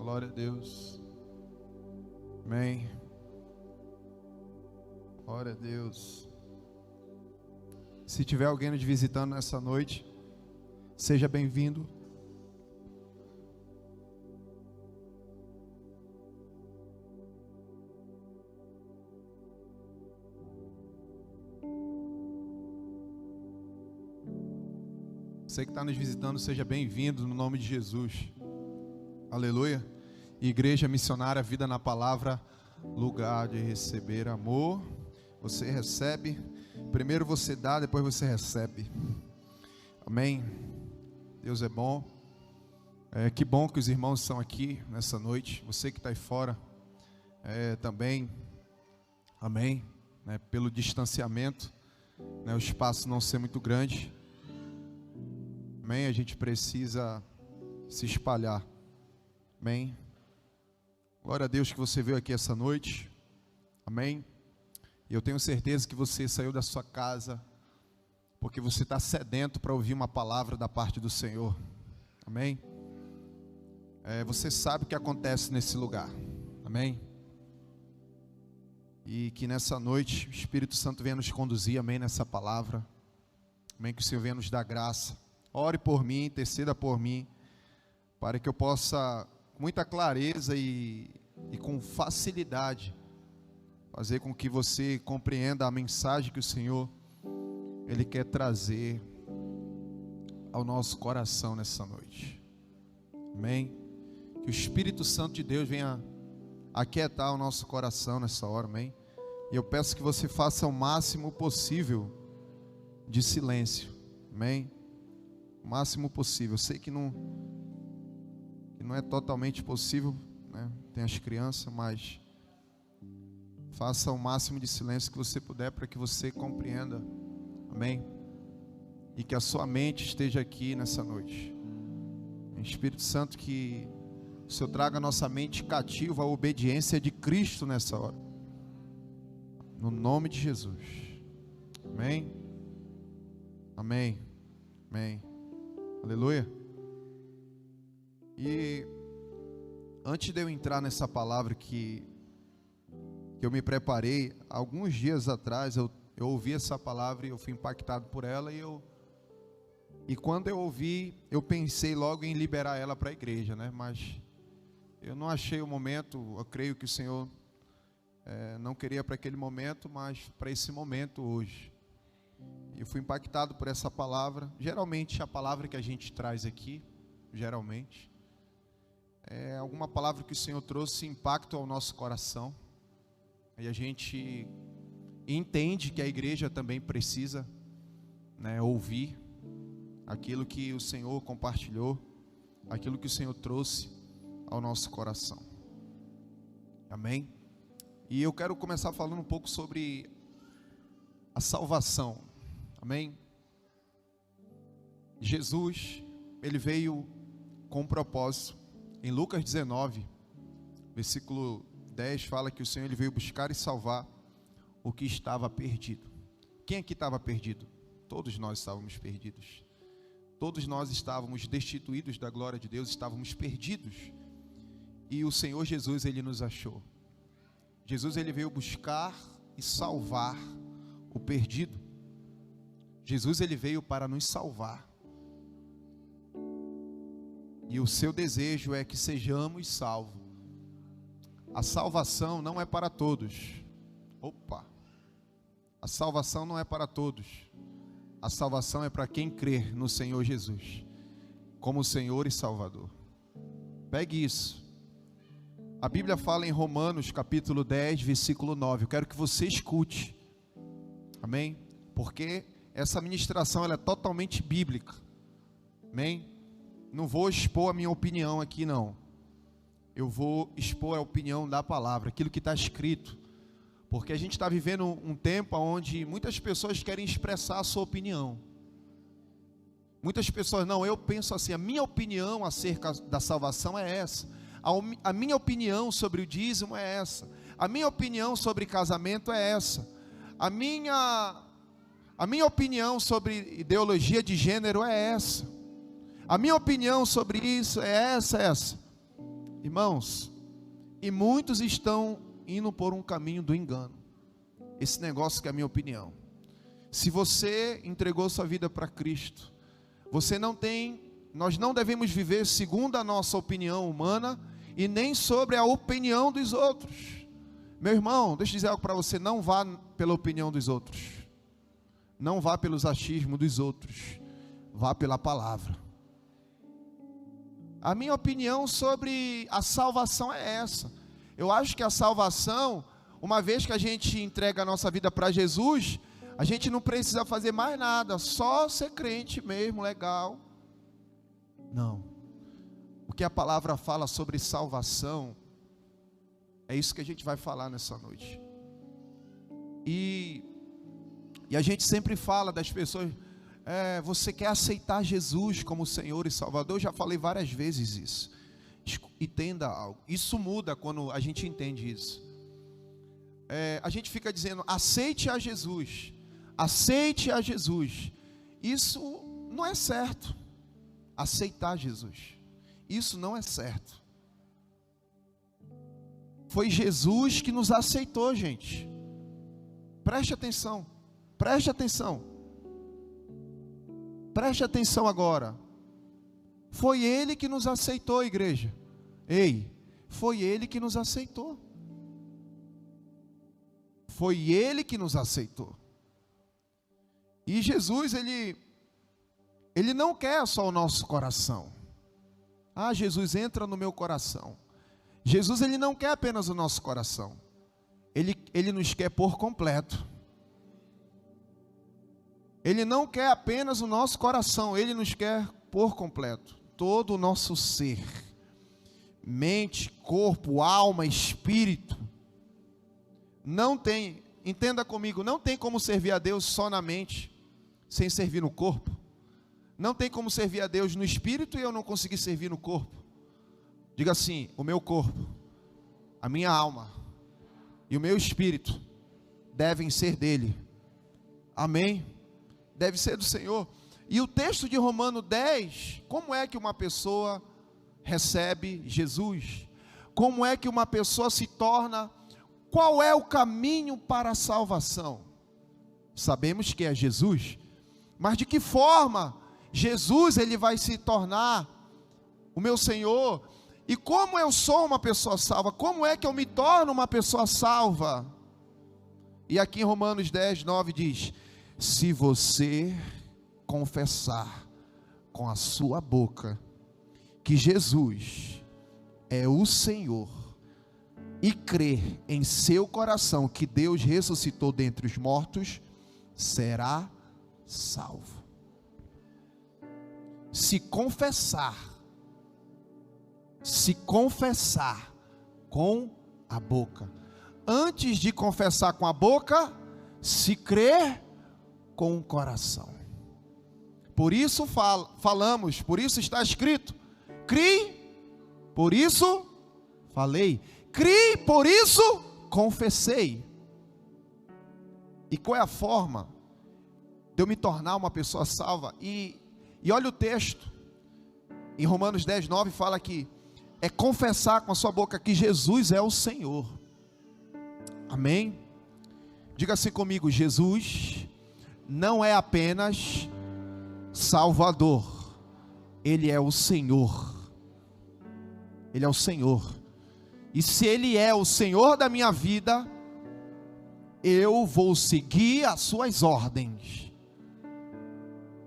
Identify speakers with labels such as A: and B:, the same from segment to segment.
A: Glória a Deus. Amém. Glória a Deus. Se tiver alguém nos visitando nessa noite, seja bem-vindo. Você que está nos visitando, seja bem-vindo no nome de Jesus. Aleluia. Igreja Missionária Vida na Palavra, lugar de receber amor. Você recebe, primeiro você dá, depois você recebe. Amém. Deus é bom. Que bom que os irmãos estão aqui nessa noite. Você que está aí fora também. Amém. Pelo distanciamento, o espaço não ser muito grande. Amém. A gente precisa se espalhar. Amém. Glória a Deus que você veio aqui essa noite. Amém. E eu tenho certeza que você saiu da sua casa porque você está sedento para ouvir uma palavra da parte do Senhor. Amém. Você sabe o que acontece nesse lugar. Amém. E que nessa noite o Espírito Santo venha nos conduzir. Amém. Nessa palavra. Amém. Que o Senhor venha nos dar graça. Ore por mim, interceda por mim, para que eu possa, com muita clareza e com facilidade, fazer com que você compreenda a mensagem que o Senhor, Ele quer trazer ao nosso coração nessa noite. Amém? Que o Espírito Santo de Deus venha aquietar o nosso coração nessa hora, amém? E eu peço que você faça o máximo possível de silêncio, amém? O máximo possível. Eu sei que não é totalmente possível, tem as crianças, mas faça o máximo de silêncio que você puder para que você compreenda, amém? E que a sua mente esteja aqui nessa noite. Espírito Santo, que o Senhor traga a nossa mente cativa à obediência de Cristo nessa hora, no nome de Jesus, amém? Amém, amém. Aleluia. E antes de eu entrar nessa palavra que eu me preparei, alguns dias atrás eu ouvi essa palavra e eu fui impactado por ela, e quando eu ouvi, eu pensei logo em liberar ela para a igreja, mas eu não achei o momento. Eu creio que o Senhor não queria para aquele momento, mas para esse momento hoje. Eu fui impactado por essa palavra. Geralmente a palavra que a gente traz aqui, geralmente, é alguma palavra que o Senhor trouxe impacto ao nosso coração. E a gente entende que a igreja também precisa ouvir aquilo que o Senhor compartilhou, aquilo que o Senhor trouxe ao nosso coração. Amém? E eu quero começar falando um pouco sobre a salvação. Amém? Jesus, Ele veio com um propósito. Em Lucas 19, versículo 10, fala que o Senhor Ele veio buscar e salvar o que estava perdido. Quem aqui estava perdido? Todos nós estávamos perdidos. Todos nós estávamos destituídos da glória de Deus, estávamos perdidos. E o Senhor Jesus, Ele nos achou. Jesus, Ele veio buscar e salvar o perdido. Jesus, Ele veio para nos salvar. E o seu desejo é que sejamos salvos. A salvação não é para todos. A salvação não é para todos. A salvação é para quem crer no Senhor Jesus como Senhor e Salvador. Pegue isso. A Bíblia fala em Romanos capítulo 10, versículo 9. Eu quero que você escute. Amém? Porque essa ministração ela é totalmente bíblica. Amém? Não vou expor a minha opinião aqui, não. Eu vou expor a opinião da palavra, aquilo que está escrito. Porque a gente está vivendo um tempo onde muitas pessoas querem expressar a sua opinião. Muitas pessoas, não, eu penso assim, a minha opinião acerca da salvação é essa. A minha opinião sobre o dízimo é essa. A minha opinião sobre casamento é essa. A minha opinião sobre ideologia de gênero é essa. A minha opinião sobre isso é essa. Irmãos, e muitos estão indo por um caminho do engano. Esse negócio que é a minha opinião. Se você entregou sua vida para Cristo, nós não devemos viver segundo a nossa opinião humana e nem sobre a opinião dos outros. Meu irmão, deixa eu dizer algo para você, não vá pela opinião dos outros. Não vá pelos achismos dos outros. Vá pela palavra. A minha opinião sobre a salvação é essa. Eu acho que a salvação, uma vez que a gente entrega a nossa vida para Jesus, a gente não precisa fazer mais nada, só ser crente mesmo, legal. Não. O que a palavra fala sobre salvação, é isso que a gente vai falar nessa noite. E a gente sempre fala das pessoas, você quer aceitar Jesus como Senhor e Salvador? Eu já falei várias vezes isso. Entenda algo, isso muda quando a gente entende isso. A gente fica dizendo, aceite a Jesus, aceite a Jesus. Isso não é certo. Aceitar Jesus, isso não é certo. Foi Jesus que nos aceitou, gente. Preste atenção, preste atenção. Preste atenção agora. Foi Ele que nos aceitou, igreja. Ei, foi Ele que nos aceitou. Foi Ele que nos aceitou. E Jesus, Ele não quer só o nosso coração. Ah, Jesus, entra no meu coração. Jesus, Ele não quer apenas o nosso coração. Ele nos quer por completo. Ele não quer apenas o nosso coração, Ele nos quer por completo. Todo o nosso ser. Mente, corpo, alma, espírito. Não tem, entenda comigo, não tem como servir a Deus só na mente, sem servir no corpo. Não tem como servir a Deus no espírito e eu não conseguir servir no corpo. Diga assim, o meu corpo, a minha alma e o meu espírito devem ser dele. Amém? Deve ser do Senhor. E o texto de Romanos 10, como é que uma pessoa recebe Jesus? Como é que uma pessoa se torna? Qual é o caminho para a salvação? Sabemos que é Jesus, mas de que forma Jesus ele vai se tornar o meu Senhor? E como eu sou uma pessoa salva? Como é que eu me torno uma pessoa salva? E aqui em Romanos 10, 9 diz: se você confessar com a sua boca que Jesus é o Senhor e crer em seu coração que Deus ressuscitou dentre os mortos, será salvo. Se confessar com a boca. Antes de confessar com a boca, se crer com o coração. Por isso falamos, por isso está escrito: criei, por isso falei, criei, por isso confessei. E qual é a forma de eu me tornar uma pessoa salva? E olha o texto, em Romanos 10, 9 fala que é confessar com a sua boca que Jesus é o Senhor. Amém? Diga assim comigo: Jesus não é apenas Salvador, Ele é o Senhor. Ele é o Senhor. E se Ele é o Senhor da minha vida, eu vou seguir as suas ordens.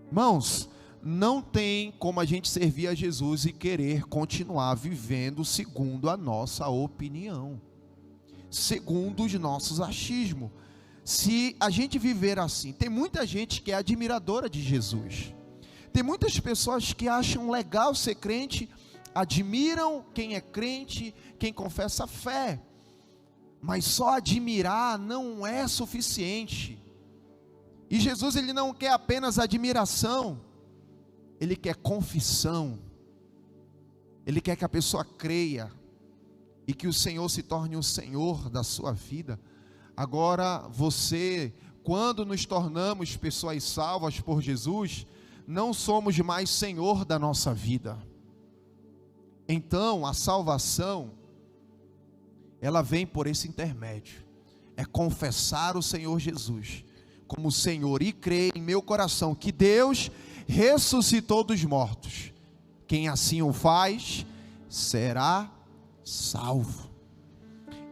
A: Irmãos, não tem como a gente servir a Jesus e querer continuar vivendo segundo a nossa opinião, segundo os nossos achismos. Se a gente viver assim, tem muita gente que é admiradora de Jesus, tem muitas pessoas que acham legal ser crente, admiram quem é crente, quem confessa a fé, mas só admirar não é suficiente. E Jesus ele não quer apenas admiração, Ele quer confissão. Ele quer que a pessoa creia e que o Senhor se torne o Senhor da sua vida. Agora você, quando nos tornamos pessoas salvas por Jesus, não somos mais Senhor da nossa vida. Então a salvação, ela vem por esse intermédio, é confessar o Senhor Jesus como Senhor e crer em meu coração que Deus ressuscitou dos mortos. Quem assim o faz, será salvo.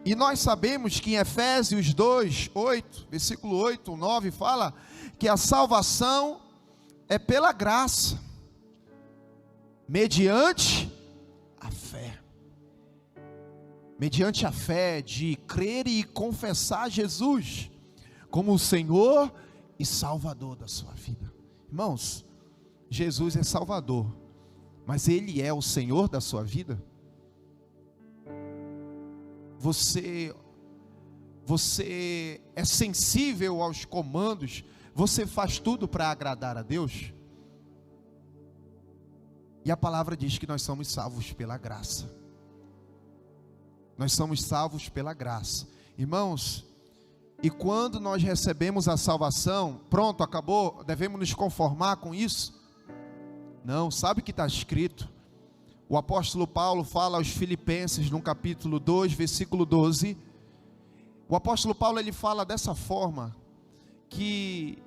A: E nós sabemos que em Efésios 2, 8, versículo 8, 9, fala que a salvação é pela graça, mediante a fé. Mediante a fé de crer e confessar Jesus como o Senhor e Salvador da sua vida. Irmãos, Jesus é Salvador, mas Ele é o Senhor da sua vida? Você é sensível aos comandos? Você faz tudo para agradar a Deus? E a palavra diz que nós somos salvos pela graça. Nós somos salvos pela graça. Irmãos, e quando nós recebemos a salvação, pronto, acabou, devemos nos conformar com isso? Não, sabe o que está escrito? O apóstolo Paulo fala aos Filipenses, no capítulo 2, versículo 12. O apóstolo Paulo, ele fala dessa forma, que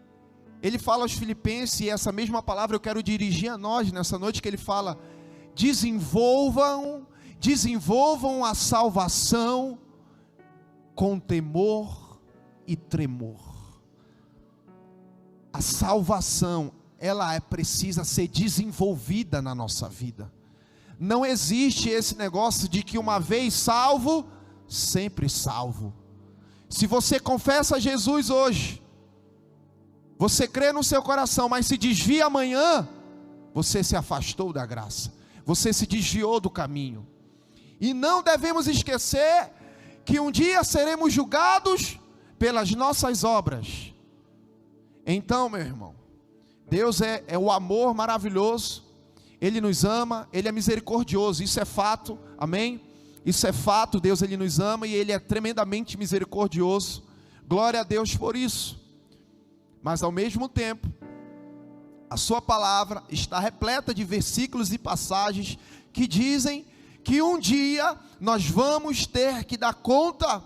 A: ele fala aos Filipenses, e essa mesma palavra eu quero dirigir a nós nessa noite, que ele fala: desenvolvam a salvação com temor e tremor. A salvação, ela precisa ser desenvolvida na nossa vida. Não existe esse negócio de que uma vez salvo, sempre salvo. Se você confessa Jesus hoje, você crê no seu coração, mas se desvia amanhã, você se afastou da graça, você se desviou do caminho. E não devemos esquecer que um dia seremos julgados pelas nossas obras. Então, meu irmão, Deus é o amor maravilhoso, Ele nos ama, Ele é misericordioso, isso é fato, amém? Isso é fato, Deus Ele nos ama e Ele é tremendamente misericordioso, glória a Deus por isso. Mas ao mesmo tempo, a sua palavra está repleta de versículos e passagens que dizem que um dia nós vamos ter que dar conta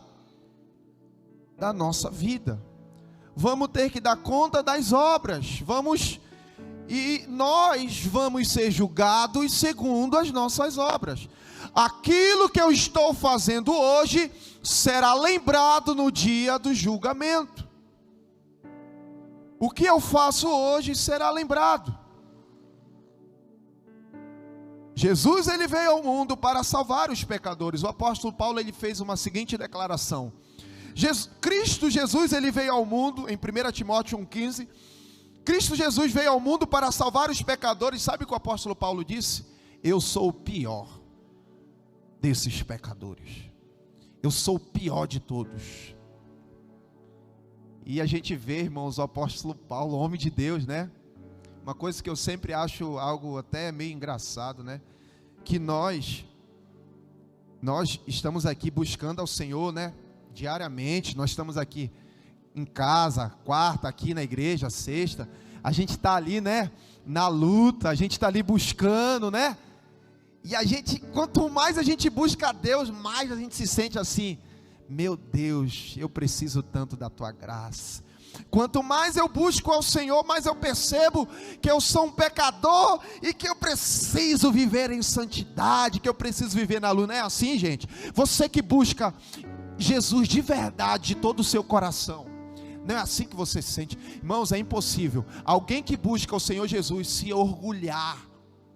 A: da nossa vida, vamos ter que dar conta das obras, e nós vamos ser julgados segundo as nossas obras. Aquilo que eu estou fazendo hoje será lembrado no dia do julgamento. O que eu faço hoje será lembrado. Jesus, ele veio ao mundo para salvar os pecadores. O apóstolo Paulo, ele fez uma seguinte declaração: Cristo Jesus, ele veio ao mundo, em 1 Timóteo 1,15, Cristo Jesus veio ao mundo para salvar os pecadores. Sabe o que o apóstolo Paulo disse? Eu sou o pior desses pecadores, eu sou o pior de todos. E a gente vê, irmãos, o apóstolo Paulo, homem de Deus, né? Uma coisa que eu sempre acho algo até meio engraçado, né? Que nós estamos aqui buscando ao Senhor, né? Diariamente, nós estamos aqui em casa, quarta, aqui na igreja, sexta, a gente está ali, né? Na luta, a gente está ali buscando, né? E a gente, quanto mais a gente busca a Deus, mais a gente se sente assim: meu Deus, eu preciso tanto da tua graça. Quanto mais eu busco ao Senhor, mais eu percebo que eu sou um pecador e que eu preciso viver em santidade, que eu preciso viver na luz. Não é assim, gente? Você que busca Jesus de verdade, de todo o seu coração, não é assim que você se sente? Irmãos, é impossível alguém que busca o Senhor Jesus se orgulhar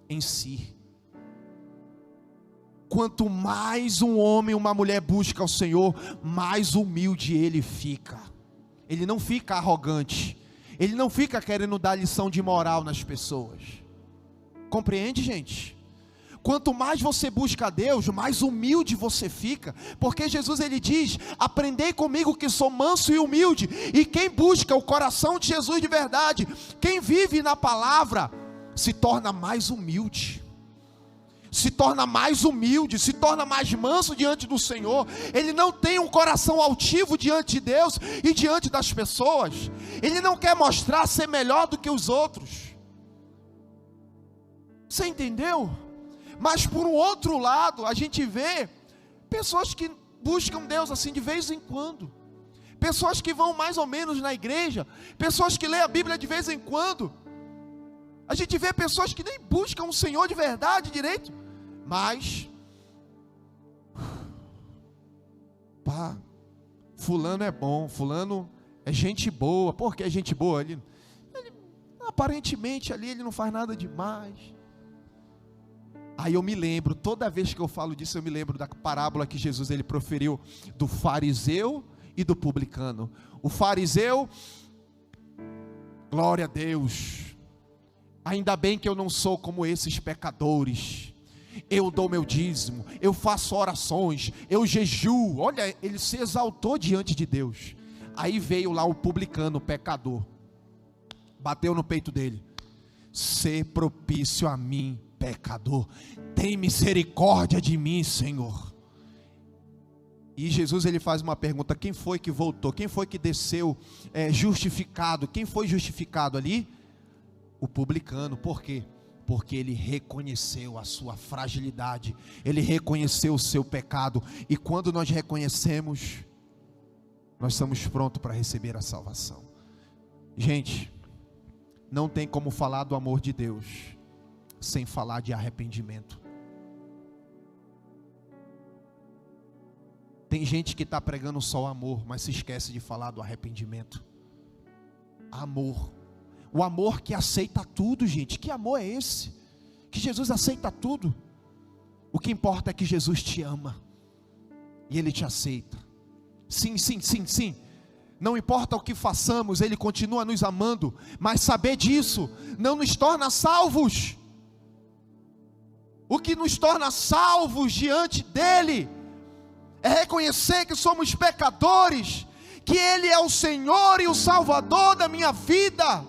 A: em si. Quanto mais um homem, uma mulher busca o Senhor, mais humilde ele fica. Ele não fica arrogante, ele não fica querendo dar lição de moral nas pessoas. Compreende, gente? Quanto mais você busca a Deus, mais humilde você fica, porque Jesus, ele diz: aprendei comigo que sou manso e humilde. E quem busca o coração de Jesus de verdade, quem vive na palavra, se torna mais humilde, se torna mais humilde, se torna mais manso diante do Senhor. Ele não tem um coração altivo diante de Deus e diante das pessoas. Ele não quer mostrar ser melhor do que os outros. Você entendeu? Mas por um outro lado, a gente vê pessoas que buscam Deus assim de vez em quando, pessoas que vão mais ou menos na igreja, pessoas que lêem a Bíblia de vez em quando. A gente vê pessoas que nem buscam o Senhor de verdade direito, mas pá, fulano é bom, fulano é gente boa. Por que é gente boa? Ele aparentemente ali ele não faz nada demais. Aí eu me lembro, toda vez que eu falo disso, eu me lembro da parábola que Jesus ele proferiu do fariseu e do publicano. O fariseu, glória a Deus, ainda bem que eu não sou como esses pecadores, eu dou meu dízimo, eu faço orações, eu jejuo. Olha, ele se exaltou diante de Deus. Aí veio lá o publicano, o pecador, bateu no peito dele: sê propício a mim, pecador, tem misericórdia de mim, Senhor. E Jesus ele faz uma pergunta: quem foi que voltou? Quem foi que desceu justificado? Quem foi justificado ali? O publicano. Por quê? Porque ele reconheceu a sua fragilidade, ele reconheceu o seu pecado, e quando nós reconhecemos, nós estamos prontos para receber a salvação. Gente, não tem como falar do amor de Deus sem falar de arrependimento. Tem gente que está pregando só o amor, mas se esquece de falar do arrependimento. Amor, o amor que aceita tudo, gente. Que amor é esse? Que Jesus aceita tudo. O que importa é que Jesus te ama e Ele te aceita. Sim, sim, sim, sim. Não importa o que façamos, Ele continua nos amando, mas saber disso não nos torna salvos. O que nos torna salvos diante dEle é reconhecer que somos pecadores, que Ele é o Senhor e o Salvador da minha vida,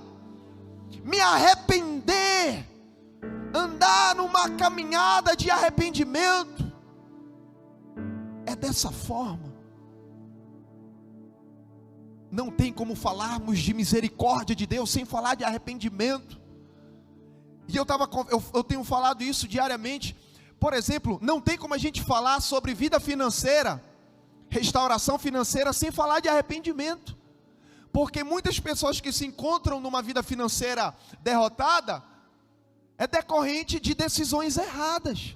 A: me arrepender, andar numa caminhada de arrependimento. É dessa forma. Não tem como falarmos de misericórdia de Deus sem falar de arrependimento. E eu tenho falado isso diariamente. Por exemplo, não tem como a gente falar sobre vida financeira, restauração financeira, sem falar de arrependimento. Porque muitas pessoas que se encontram numa vida financeira derrotada, é decorrente de decisões erradas,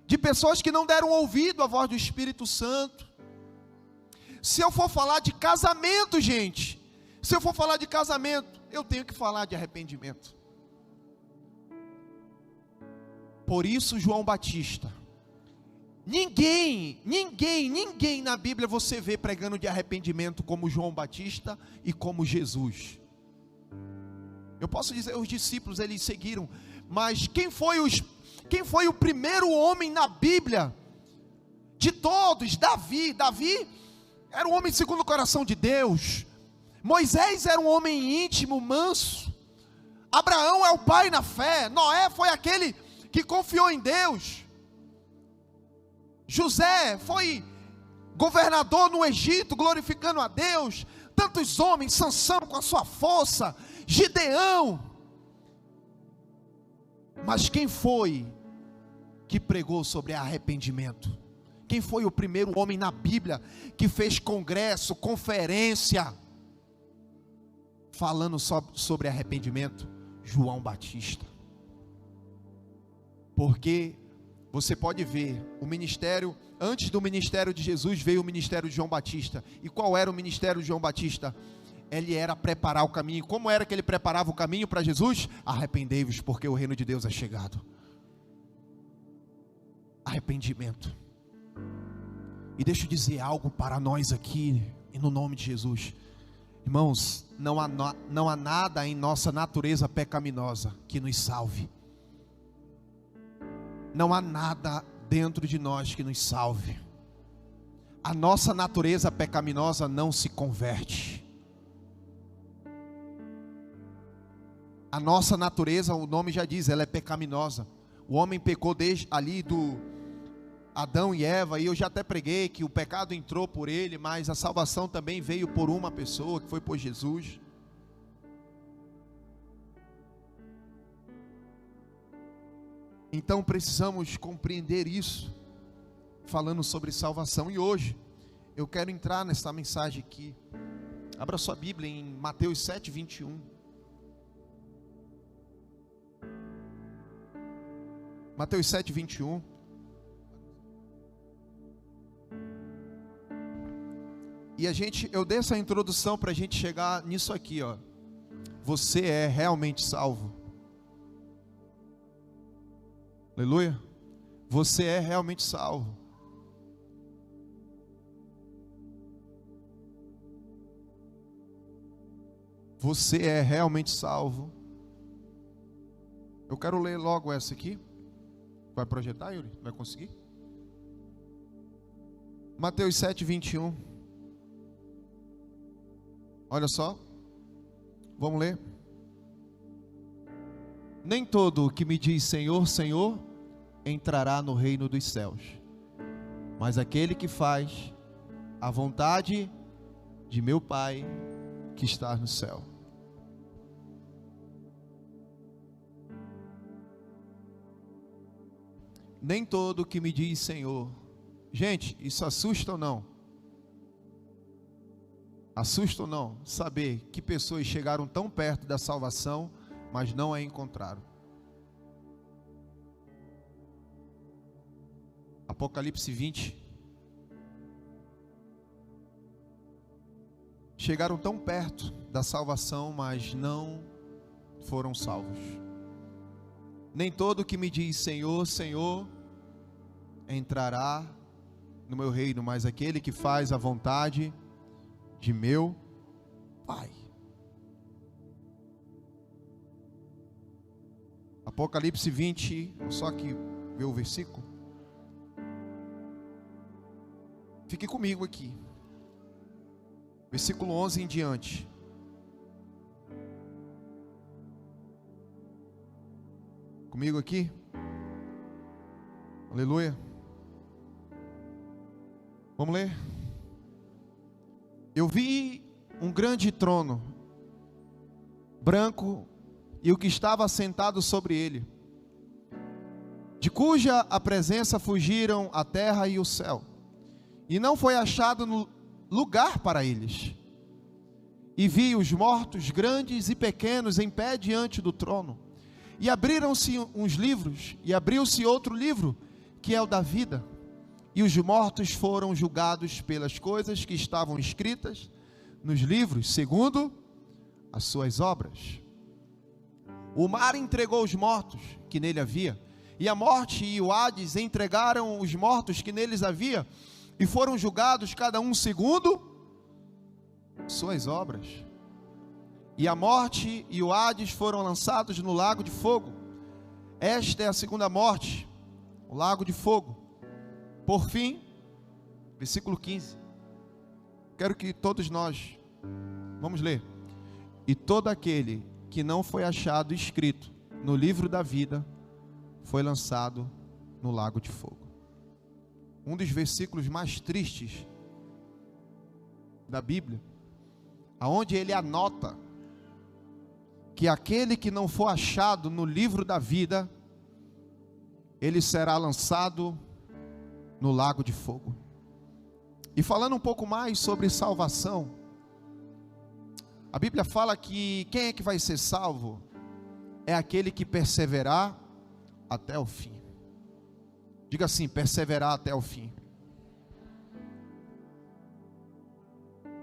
A: de pessoas que não deram ouvido à voz do Espírito Santo. Se eu for falar de casamento, gente, se eu for falar de casamento, eu tenho que falar de arrependimento. Por isso João Batista, ninguém na Bíblia você vê pregando de arrependimento como João Batista e como Jesus. Eu posso dizer, os discípulos eles seguiram, mas quem foi o primeiro homem na Bíblia? De todos, Davi era um homem segundo o coração de Deus. Moisés era um homem íntimo, manso. Abraão é o pai na fé. Noé foi aquele que confiou em Deus. José foi governador no Egito, glorificando a Deus. Tantos homens, Sansão com a sua força, Gideão. Mas quem foi que pregou sobre arrependimento? Quem foi o primeiro homem na Bíblia que fez congresso, conferência, falando sobre arrependimento? João Batista. Porque você pode ver, o ministério, antes do ministério de Jesus veio o ministério de João Batista. E qual era o ministério de João Batista? Ele era preparar o caminho. Como era que ele preparava o caminho para Jesus? Arrependei-vos, porque o reino de Deus é chegado. Arrependimento. E deixa eu dizer algo para nós aqui, no nome de Jesus. Irmãos, não há nada em nossa natureza pecaminosa que nos salve. Não há nada dentro de nós que nos salve. A nossa natureza pecaminosa não se converte. A nossa natureza, o nome já diz, ela é pecaminosa. O homem pecou desde ali do Adão e Eva, e eu já até preguei que o pecado entrou por ele, mas a salvação também veio por uma pessoa, que foi por Jesus. Então precisamos compreender isso, falando sobre salvação. E hoje eu quero entrar nessa mensagem aqui. Abra sua Bíblia em Mateus 7, 21. Mateus 7, 21. E eu dei essa introdução para a gente chegar nisso aqui, ó. Você é realmente salvo. Aleluia. Você é realmente salvo. Você é realmente salvo. Eu quero ler logo essa aqui. Vai projetar, Yuri? Vai conseguir? Mateus 7, 21. Olha só. Vamos ler. Nem todo o que me diz Senhor, Senhor, entrará no reino dos céus, mas aquele que faz a vontade de meu Pai que está no céu. Nem todo o que me diz Senhor. Gente, isso assusta ou não? Assusta ou não saber que pessoas chegaram tão perto da salvação, mas não a encontraram? Apocalipse 20. Chegaram tão perto da salvação, mas não foram salvos. Nem todo que me diz Senhor, Senhor, entrará no meu reino, mas aquele que faz a vontade de meu Pai. Apocalipse 20, só que ver o versículo. Fique comigo aqui. Versículo 11 em diante. Comigo aqui? Aleluia. Vamos ler? Eu vi um grande trono, branco, e o que estava sentado sobre ele, de cuja a presença fugiram a terra e o céu, e não foi achado lugar para eles. E vi os mortos, grandes e pequenos, em pé diante do trono. E abriram-se uns livros, e abriu-se outro livro, que é o da vida. E os mortos foram julgados pelas coisas que estavam escritas nos livros, segundo as suas obras. O mar entregou os mortos que nele havia, e a morte e o Hades entregaram os mortos que neles havia, e foram julgados cada um segundo suas obras. E a morte e o Hades foram lançados no lago de fogo. Esta é a segunda morte, o lago de fogo. Por fim, versículo 15. Quero que todos nós, vamos ler. E todo aquele que não foi achado escrito no livro da vida foi lançado no lago de fogo. Um dos versículos mais tristes da Bíblia, aonde ele anota que aquele que não for achado no livro da vida, ele será lançado no lago de fogo. E falando um pouco mais sobre salvação, a Bíblia fala que quem é que vai ser salvo? É aquele que perseverar até o fim. Diga assim: perseverar até o fim.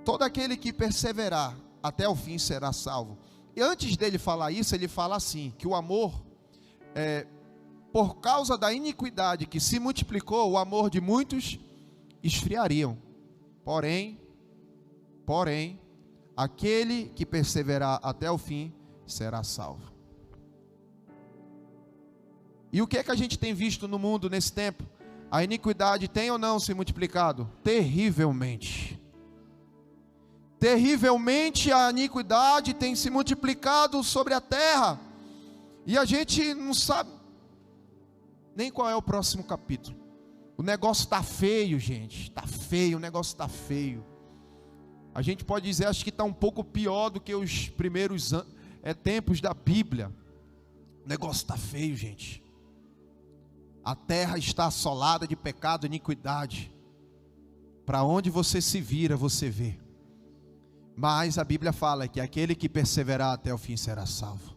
A: Todo aquele que perseverar até o fim será salvo. E antes dele falar isso, ele fala assim, que o amor, por causa da iniquidade que se multiplicou, o amor de muitos esfriariam. Porém, aquele que perseverar até o fim será salvo. E o que é que a gente tem visto no mundo nesse tempo? A iniquidade tem ou não se multiplicado? Terrivelmente. Terrivelmente a iniquidade tem se multiplicado sobre a terra. E a gente não sabe nem qual é o próximo capítulo. O negócio está feio, gente. Está feio, o negócio está feio. A gente pode dizer, acho que está um pouco pior do que os primeiros tempos da Bíblia. O negócio está feio, gente. A terra está assolada de pecado e iniquidade. Para onde você se vira, você vê. Mas a Bíblia fala que aquele que perseverar até o fim será salvo.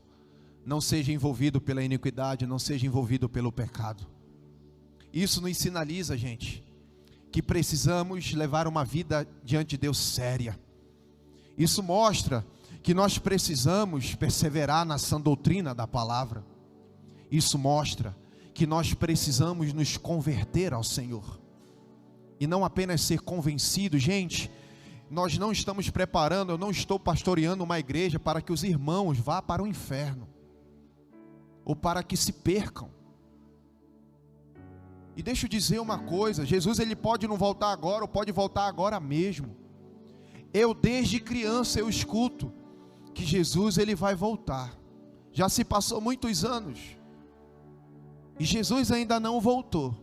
A: Não seja envolvido pela iniquidade, não seja envolvido pelo pecado. Isso nos sinaliza, gente, que precisamos levar uma vida diante de Deus séria. Isso mostra que nós precisamos perseverar na sã doutrina da palavra. Isso mostra que nós precisamos nos converter ao Senhor. E não apenas ser convencido, gente. Nós não estamos preparando, eu não estou pastoreando uma igreja para que os irmãos vá para o inferno, ou para que se percam. E deixa eu dizer uma coisa, Jesus ele pode não voltar agora, ou pode voltar agora mesmo. Eu desde criança eu escuto que Jesus ele vai voltar. Já se passou muitos anos, e Jesus ainda não voltou.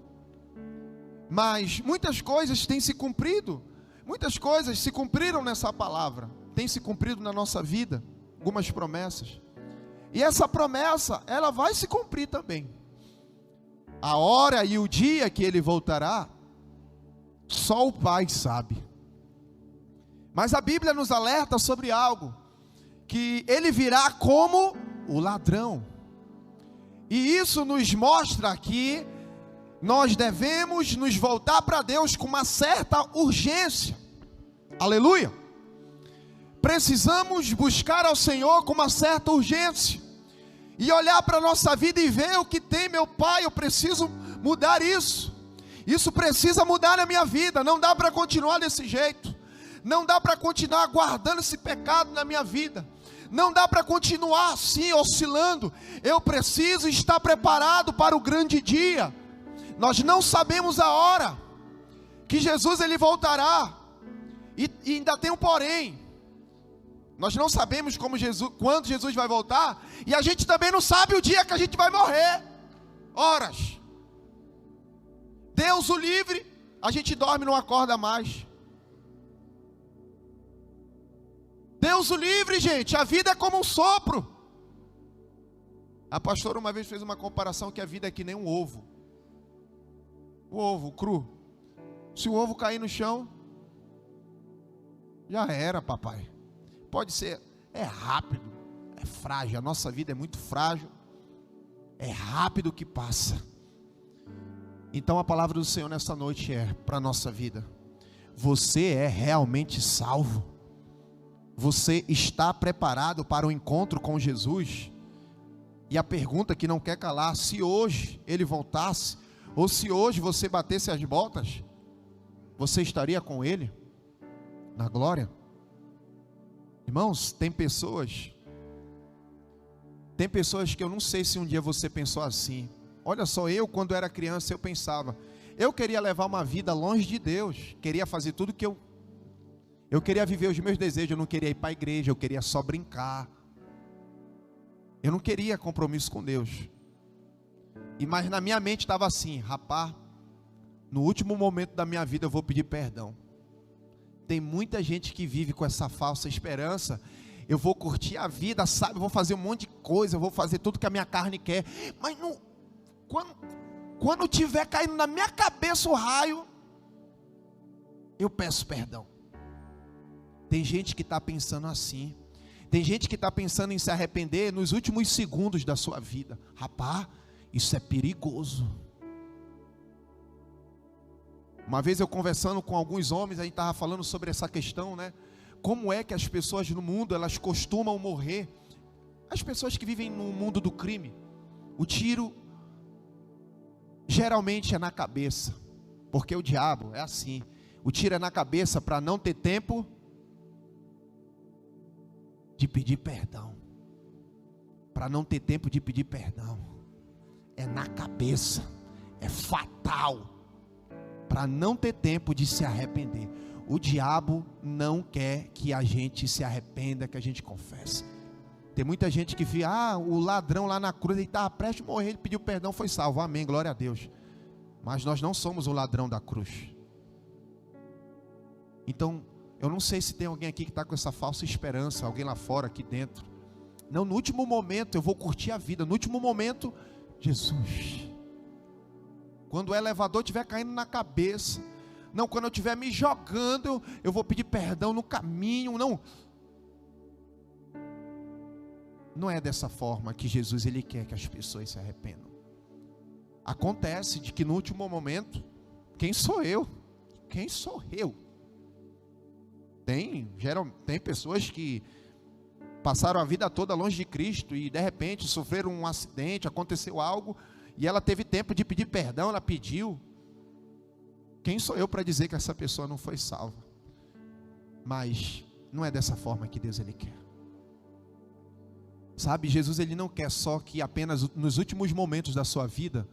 A: Mas muitas coisas têm se cumprido. Muitas coisas se cumpriram nessa palavra, tem se cumprido na nossa vida, algumas promessas. E essa promessa, ela vai se cumprir também. A hora e o dia que ele voltará, só o Pai sabe. Mas a Bíblia nos alerta sobre algo, que ele virá como o ladrão. E isso nos mostra que nós devemos nos voltar para Deus com uma certa urgência. Aleluia. Precisamos buscar ao Senhor com uma certa urgência. E olhar para a nossa vida e ver o que tem, meu Pai, eu preciso mudar isso. Isso precisa mudar na minha vida. Não dá para continuar desse jeito. Não dá para continuar guardando esse pecado na minha vida. Não dá para continuar assim, oscilando. Eu preciso estar preparado para o grande dia. Nós não sabemos a hora que Jesus ele voltará. E ainda tem um porém. Nós não sabemos quando Jesus vai voltar. E a gente também não sabe o dia que a gente vai morrer. Horas. Deus o livre, a gente dorme e não acorda mais. Deus o livre, gente, a vida é como um sopro. A pastora uma vez fez uma comparação que a vida é que nem um ovo. O ovo cru. Se o ovo cair no chão, já era, papai. Pode ser, é rápido, é frágil. A nossa vida é muito frágil. É rápido que passa. Então a palavra do Senhor nessa noite é para a nossa vida: você é realmente salvo? Você está preparado para o encontro com Jesus? E a pergunta que não quer calar: se hoje ele voltasse, ou se hoje você batesse as botas, você estaria com ele na glória? Irmãos, tem pessoas que eu não sei se um dia você pensou assim. Olha só, eu quando era criança eu pensava, eu queria levar uma vida longe de Deus, queria fazer tudo que eu queria viver os meus desejos, eu não queria ir para a igreja, eu queria só brincar. Eu não queria compromisso com Deus. Mas na minha mente estava assim: rapaz, no último momento da minha vida eu vou pedir perdão. Tem muita gente que vive com essa falsa esperança. Eu vou curtir a vida, sabe? Eu vou fazer um monte de coisa, eu vou fazer tudo que a minha carne quer. Mas não, quando tiver caindo na minha cabeça o raio, eu peço perdão. Tem gente que está pensando assim. Tem gente que está pensando em se arrepender nos últimos segundos da sua vida. Rapaz, isso é perigoso. Uma vez eu conversando com alguns homens, a gente estava falando sobre essa questão, né? Como é que as pessoas no mundo, elas costumam morrer? As pessoas que vivem no mundo do crime, o tiro geralmente é na cabeça, porque o diabo é assim, o tiro é na cabeça para não ter tempo de pedir perdão, para não ter tempo de pedir perdão, é na cabeça, é fatal, para não ter tempo de se arrepender. O diabo não quer que a gente se arrependa, que a gente confesse. Tem muita gente que vê, o ladrão lá na cruz, ele estava prestes a morrer, ele pediu perdão, foi salvo, amém, glória a Deus. Mas nós não somos o ladrão da cruz. Então, eu não sei se tem alguém aqui que está com essa falsa esperança, alguém lá fora, aqui dentro. Não, no último momento eu vou curtir a vida, no último momento, Jesus, Quando o elevador estiver caindo na cabeça. Não, quando eu estiver me jogando, eu vou pedir perdão no caminho. Não. Não é dessa forma que Jesus ele quer que as pessoas se arrependam. Acontece de que no último momento, quem sou eu? Quem sou eu? Tem pessoas que passaram a vida toda longe de Cristo e de repente sofreram um acidente, aconteceu algo e ela teve tempo de pedir perdão, ela pediu. Quem sou eu para dizer que essa pessoa não foi salva? Mas não é dessa forma que Deus ele quer. Sabe, Jesus ele não quer só que apenas nos últimos momentos da sua vida,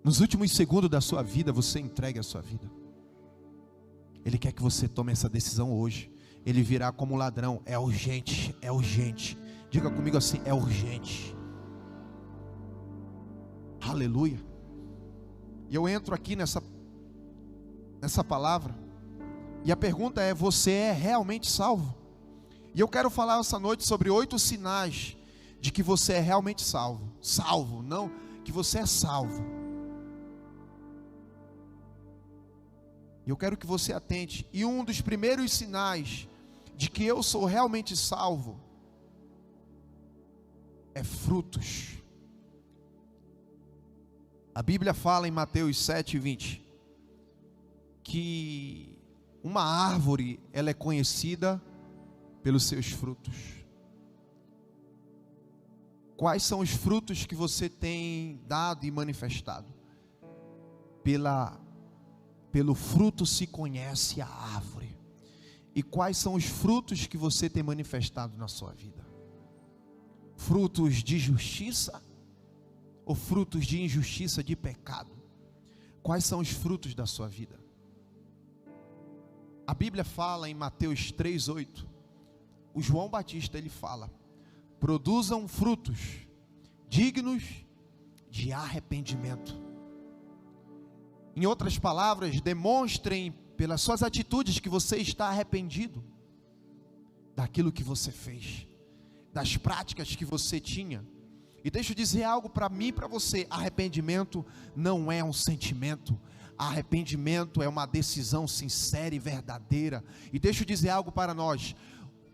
A: nos últimos segundos da sua vida, você entregue a sua vida. Ele quer que você tome essa decisão hoje. Ele virá como ladrão. É urgente, é urgente. Diga comigo assim, é urgente. Aleluia. E eu entro aqui nessa palavra. E a pergunta é, você é realmente salvo? E eu quero falar essa noite sobre 8 sinais de que você é realmente salvo. Salvo, não que você é salvo. E eu quero que você atente. E um dos primeiros sinais de que eu sou realmente salvo é frutos. A Bíblia fala em Mateus 7:20 que uma árvore ela é conhecida pelos seus frutos. Quais são os frutos que você tem dado e manifestado? Pelo fruto se conhece a árvore. E quais são os frutos que você tem manifestado na sua vida? Frutos de justiça ou frutos de injustiça, de pecado? Quais são os frutos da sua vida? A Bíblia fala em Mateus 3:8. O João Batista ele fala: produzam frutos dignos de arrependimento. Em outras palavras, demonstrem pelas suas atitudes que você está arrependido daquilo que você fez, das práticas que você tinha. E deixa eu dizer algo para mim e para você: arrependimento não é um sentimento, arrependimento é uma decisão sincera e verdadeira. E deixa eu dizer algo para nós: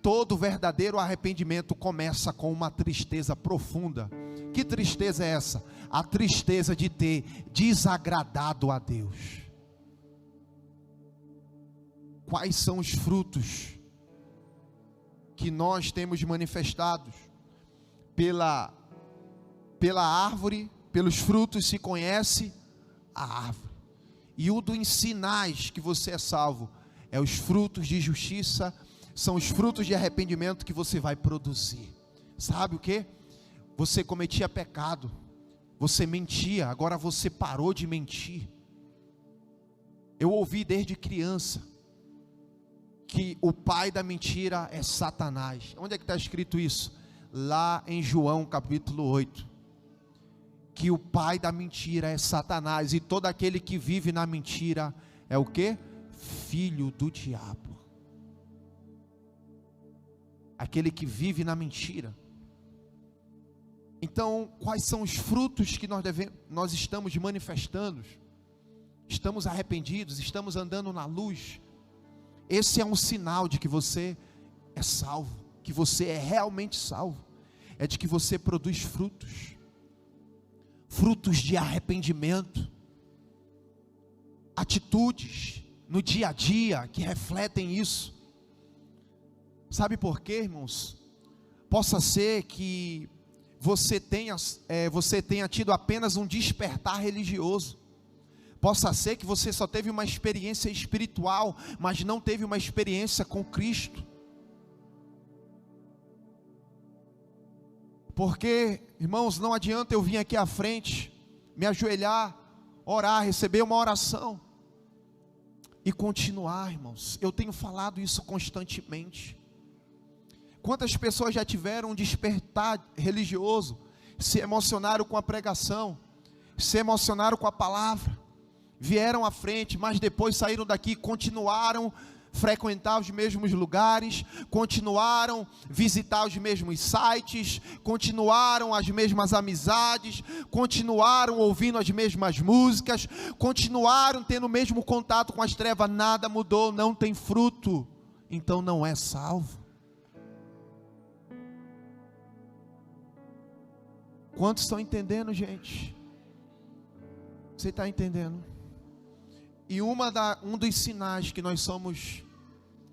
A: todo verdadeiro arrependimento começa com uma tristeza profunda. Que tristeza é essa? A tristeza de ter desagradado a Deus. Quais são os frutos que nós temos manifestados? Pela árvore, pelos frutos se conhece a árvore. E um dos sinais que você é salvo é os frutos de justiça, são os frutos de arrependimento que você vai produzir. Sabe o que? Você cometia pecado, você mentia, agora você parou de mentir. Eu ouvi desde criança que o pai da mentira é Satanás. Onde é que está escrito isso? Lá em João capítulo 8. Que o pai da mentira é Satanás, e todo aquele que vive na mentira é o quê? Filho do diabo. Aquele que vive na mentira. Então, quais são os frutos que nós estamos manifestando? Estamos arrependidos, estamos andando na luz. Esse é um sinal de que você é salvo, que você é realmente salvo. É de que você produz frutos. Frutos de arrependimento. Atitudes no dia a dia que refletem isso. Sabe por quê, irmãos? Possa ser que você tenha tido apenas um despertar religioso. Possa ser que você só teve uma experiência espiritual, mas não teve uma experiência com Cristo. Porque, irmãos, não adianta eu vir aqui à frente, me ajoelhar, orar, receber uma oração e continuar, irmãos. Eu tenho falado isso constantemente. Quantas pessoas já tiveram um despertar religioso, se emocionaram com a pregação, se emocionaram com a palavra, vieram à frente, mas depois saíram daqui e continuaram frequentar os mesmos lugares, continuaram a visitar os mesmos sites, continuaram as mesmas amizades, continuaram ouvindo as mesmas músicas, continuaram tendo o mesmo contato com as trevas, nada mudou, não tem fruto, então não é salvo. Quantos estão entendendo, gente? Você está entendendo? E um dos sinais que nós somos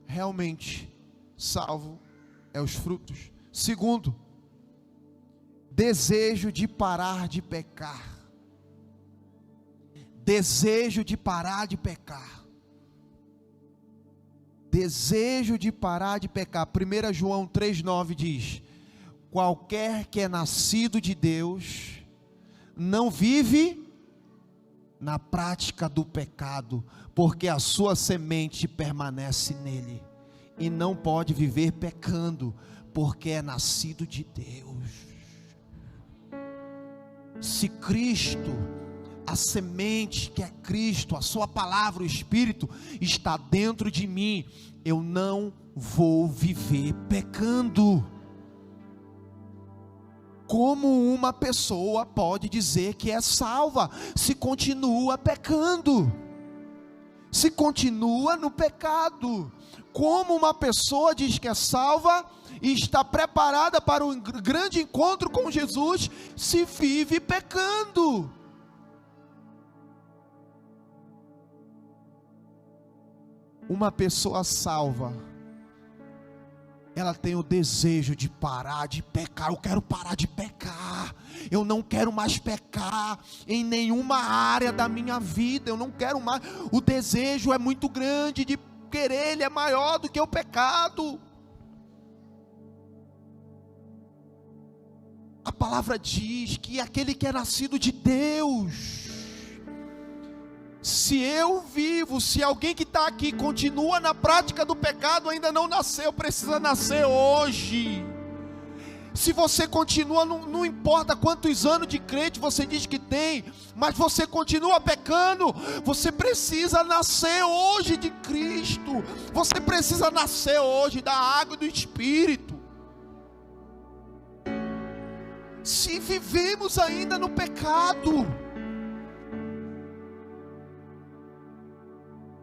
A: realmente salvos é os frutos. Segundo, desejo de parar de pecar. Desejo de parar de pecar. Desejo de parar de pecar. 1 João 3,9 diz: qualquer que é nascido de Deus não vive na prática do pecado, porque a sua semente permanece nele, e não pode viver pecando, porque é nascido de Deus. Se Cristo, a semente que é Cristo, a sua palavra, o Espírito, está dentro de mim, eu não vou viver pecando. Como uma pessoa pode dizer que é salva se continua pecando? Se continua no pecado? Como uma pessoa diz que é salva e está preparada para um grande encontro com Jesus, se vive pecando? Uma pessoa salva, ela tem o desejo de parar de pecar. Eu quero parar de pecar, eu não quero mais pecar em nenhuma área da minha vida, eu não quero mais. O desejo é muito grande de querer, ele é maior do que o pecado. A palavra diz que aquele que é nascido de Deus, se eu vivo, se alguém que está aqui continua na prática do pecado, ainda não nasceu, precisa nascer hoje. Se você continua, não importa quantos anos de crente você diz que tem, mas você continua pecando, você precisa nascer hoje de Cristo, você precisa nascer hoje da água e do Espírito. Se vivemos ainda no pecado,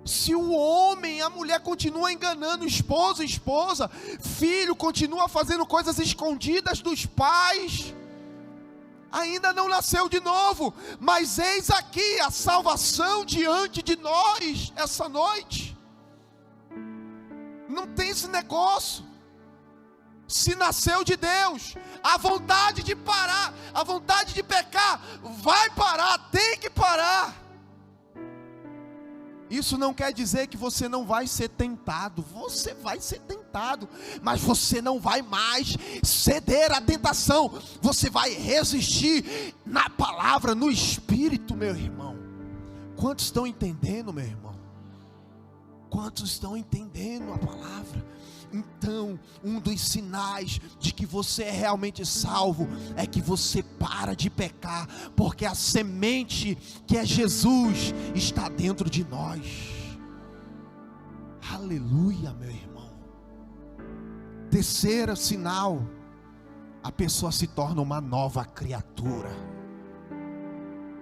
A: se o homem, a mulher continua enganando o esposo, esposa, filho continua fazendo coisas escondidas dos pais, ainda não nasceu de novo. Mas eis aqui a salvação diante de nós essa noite. Não tem esse negócio. Se nasceu de Deus, a vontade de parar, a vontade de pecar, vai parar, tem que parar. Isso não quer dizer que você não vai ser tentado. Você vai ser tentado, mas você não vai mais ceder à tentação. Você vai resistir na palavra, no Espírito, meu irmão. Quantos estão entendendo, meu irmão? Quantos estão entendendo a palavra? Então, um dos sinais de que você é realmente salvo é que você para de pecar, porque a semente que é Jesus está dentro de nós. Aleluia, meu irmão. Terceiro sinal, a pessoa se torna uma nova criatura.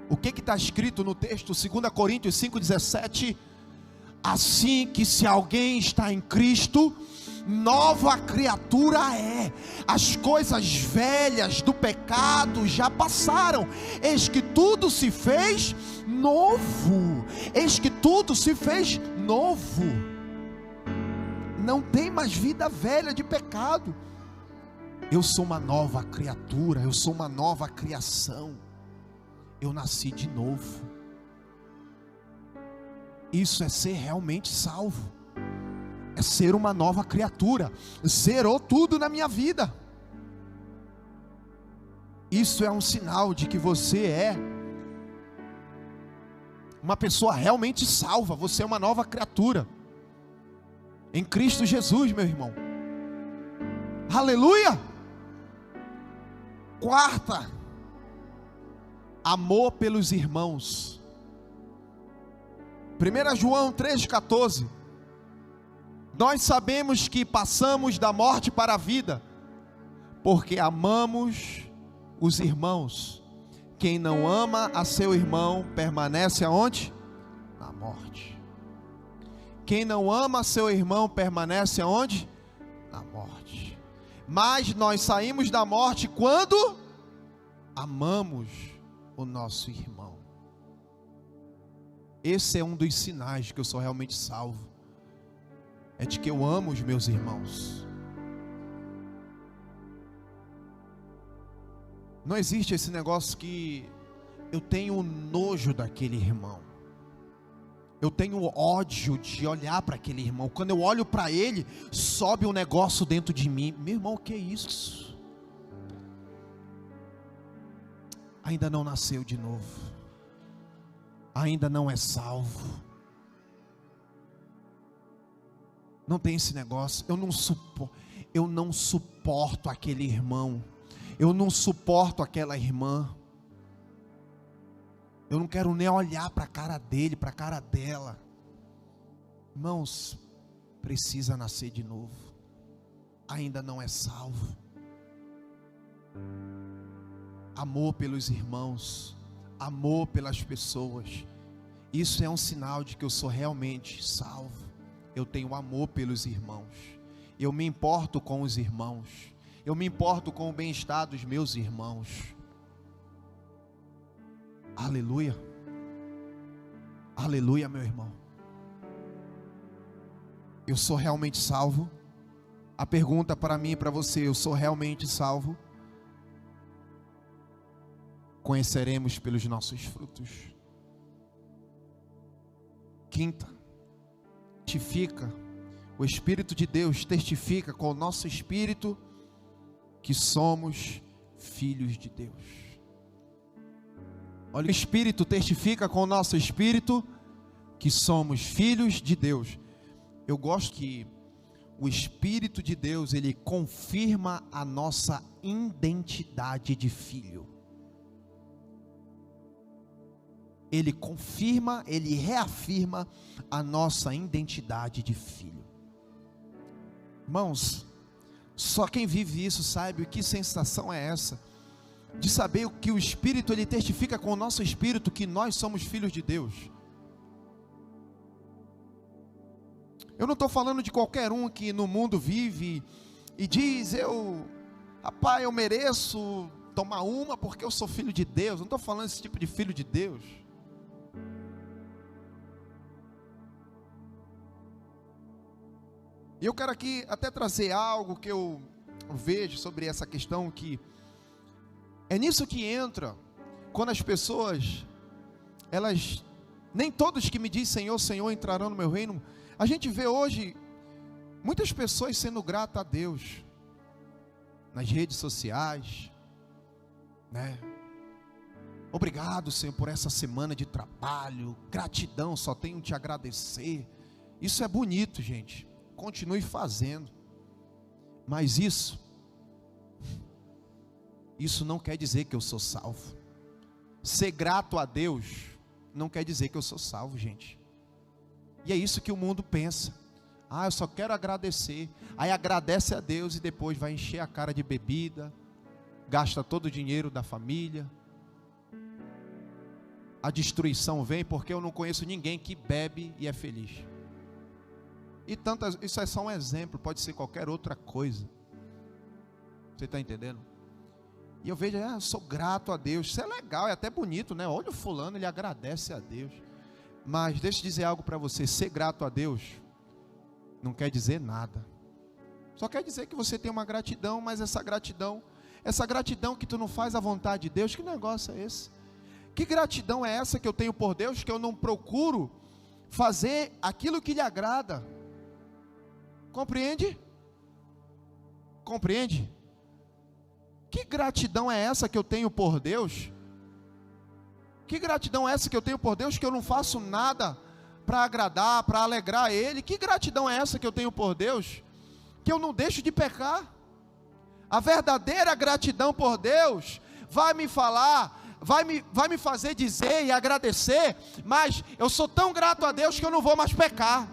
A: O que está escrito no texto, 2 Coríntios 5,17? Assim que se alguém está em Cristo, nova criatura é. As coisas velhas do pecado já passaram, eis que tudo se fez novo. Eis que tudo se fez novo. Não tem mais vida velha de pecado. Eu sou uma nova criatura, eu sou uma nova criação. Eu nasci de novo. Isso é ser realmente salvo, é ser uma nova criatura. Zerou tudo na minha vida. Isso é um sinal de que você é uma pessoa realmente salva. Você é uma nova criatura em Cristo Jesus, meu irmão. Aleluia. Quarta, amor pelos irmãos. 1 João 3,14. Nós sabemos que passamos da morte para a vida, porque amamos os irmãos. Quem não ama a seu irmão permanece aonde? Na morte. Quem não ama a seu irmão permanece aonde? Na morte. Mas nós saímos da morte quando amamos o nosso irmão. Esse é um dos sinais de que eu sou realmente salvo. É de que eu amo os meus irmãos. Não existe esse negócio que eu tenho nojo daquele irmão. Eu tenho ódio de olhar para aquele irmão. Quando eu olho para ele, sobe um negócio dentro de mim. Meu irmão, o que é isso? Ainda não nasceu de novo. Ainda não é salvo. Não tem esse negócio. Eu não suporto aquele irmão. Eu não suporto aquela irmã. Eu não quero nem olhar para a cara dele, para a cara dela. Irmãos, precisa nascer de novo. Ainda não é salvo. Amor pelos irmãos, amor pelas pessoas. Isso é um sinal de que eu sou realmente salvo. Eu tenho amor pelos irmãos. Eu me importo com os irmãos. Eu me importo com o bem-estar dos meus irmãos. Aleluia. Aleluia, meu irmão. Eu sou realmente salvo? A pergunta para mim e para você: eu sou realmente salvo? Conheceremos pelos nossos frutos. Quinta, testifica, o Espírito de Deus testifica com o nosso espírito que somos filhos de Deus. Olha, o Espírito testifica com o nosso espírito que somos filhos de Deus. Eu gosto que o Espírito de Deus, ele confirma a nossa identidade de filho. Ele confirma, ele reafirma a nossa identidade de filho. Irmãos, só quem vive isso sabe que sensação é essa, de saber que o Espírito, ele testifica com o nosso espírito que nós somos filhos de Deus. Eu não estou falando de qualquer um que no mundo vive e diz: rapaz, eu mereço tomar uma porque eu sou filho de Deus. Não estou falando desse tipo de filho de Deus. E eu quero aqui até trazer algo que eu vejo sobre essa questão, que é nisso que entra, quando as pessoas, nem todos que me dizem Senhor, Senhor entrarão no meu reino. A gente vê hoje muitas pessoas sendo gratas a Deus nas redes sociais, né? Obrigado, Senhor, por essa semana de trabalho, gratidão, só tenho te agradecer. Isso é bonito, gente, continue fazendo, mas isso não quer dizer que eu sou salvo. Ser grato a Deus não quer dizer que eu sou salvo, gente. E é isso que o mundo pensa: eu só quero agradecer. Aí agradece a Deus e depois vai encher a cara de bebida, gasta todo o dinheiro da família. A destruição vem porque eu não conheço ninguém que bebe e é feliz. E isso é só um exemplo, pode ser qualquer outra coisa. Você está entendendo? E eu vejo, eu sou grato a Deus. Isso é legal, é até bonito, né? Olha o fulano, ele agradece a Deus. Mas deixa eu dizer algo para você: ser grato a Deus não quer dizer nada. Só quer dizer que você tem uma gratidão, mas essa gratidão que tu não faz a vontade de Deus, que negócio é esse? Que gratidão é essa que eu tenho por Deus, que eu não procuro fazer aquilo que lhe agrada? Compreende? Compreende? Que gratidão é essa que eu tenho por Deus? Que gratidão é essa que eu tenho por Deus, que eu não faço nada para agradar, para alegrar Ele? Que gratidão é essa que eu tenho por Deus, que eu não deixo de pecar? A verdadeira gratidão por Deus vai me fazer dizer e agradecer: mas eu sou tão grato a Deus que eu não vou mais pecar.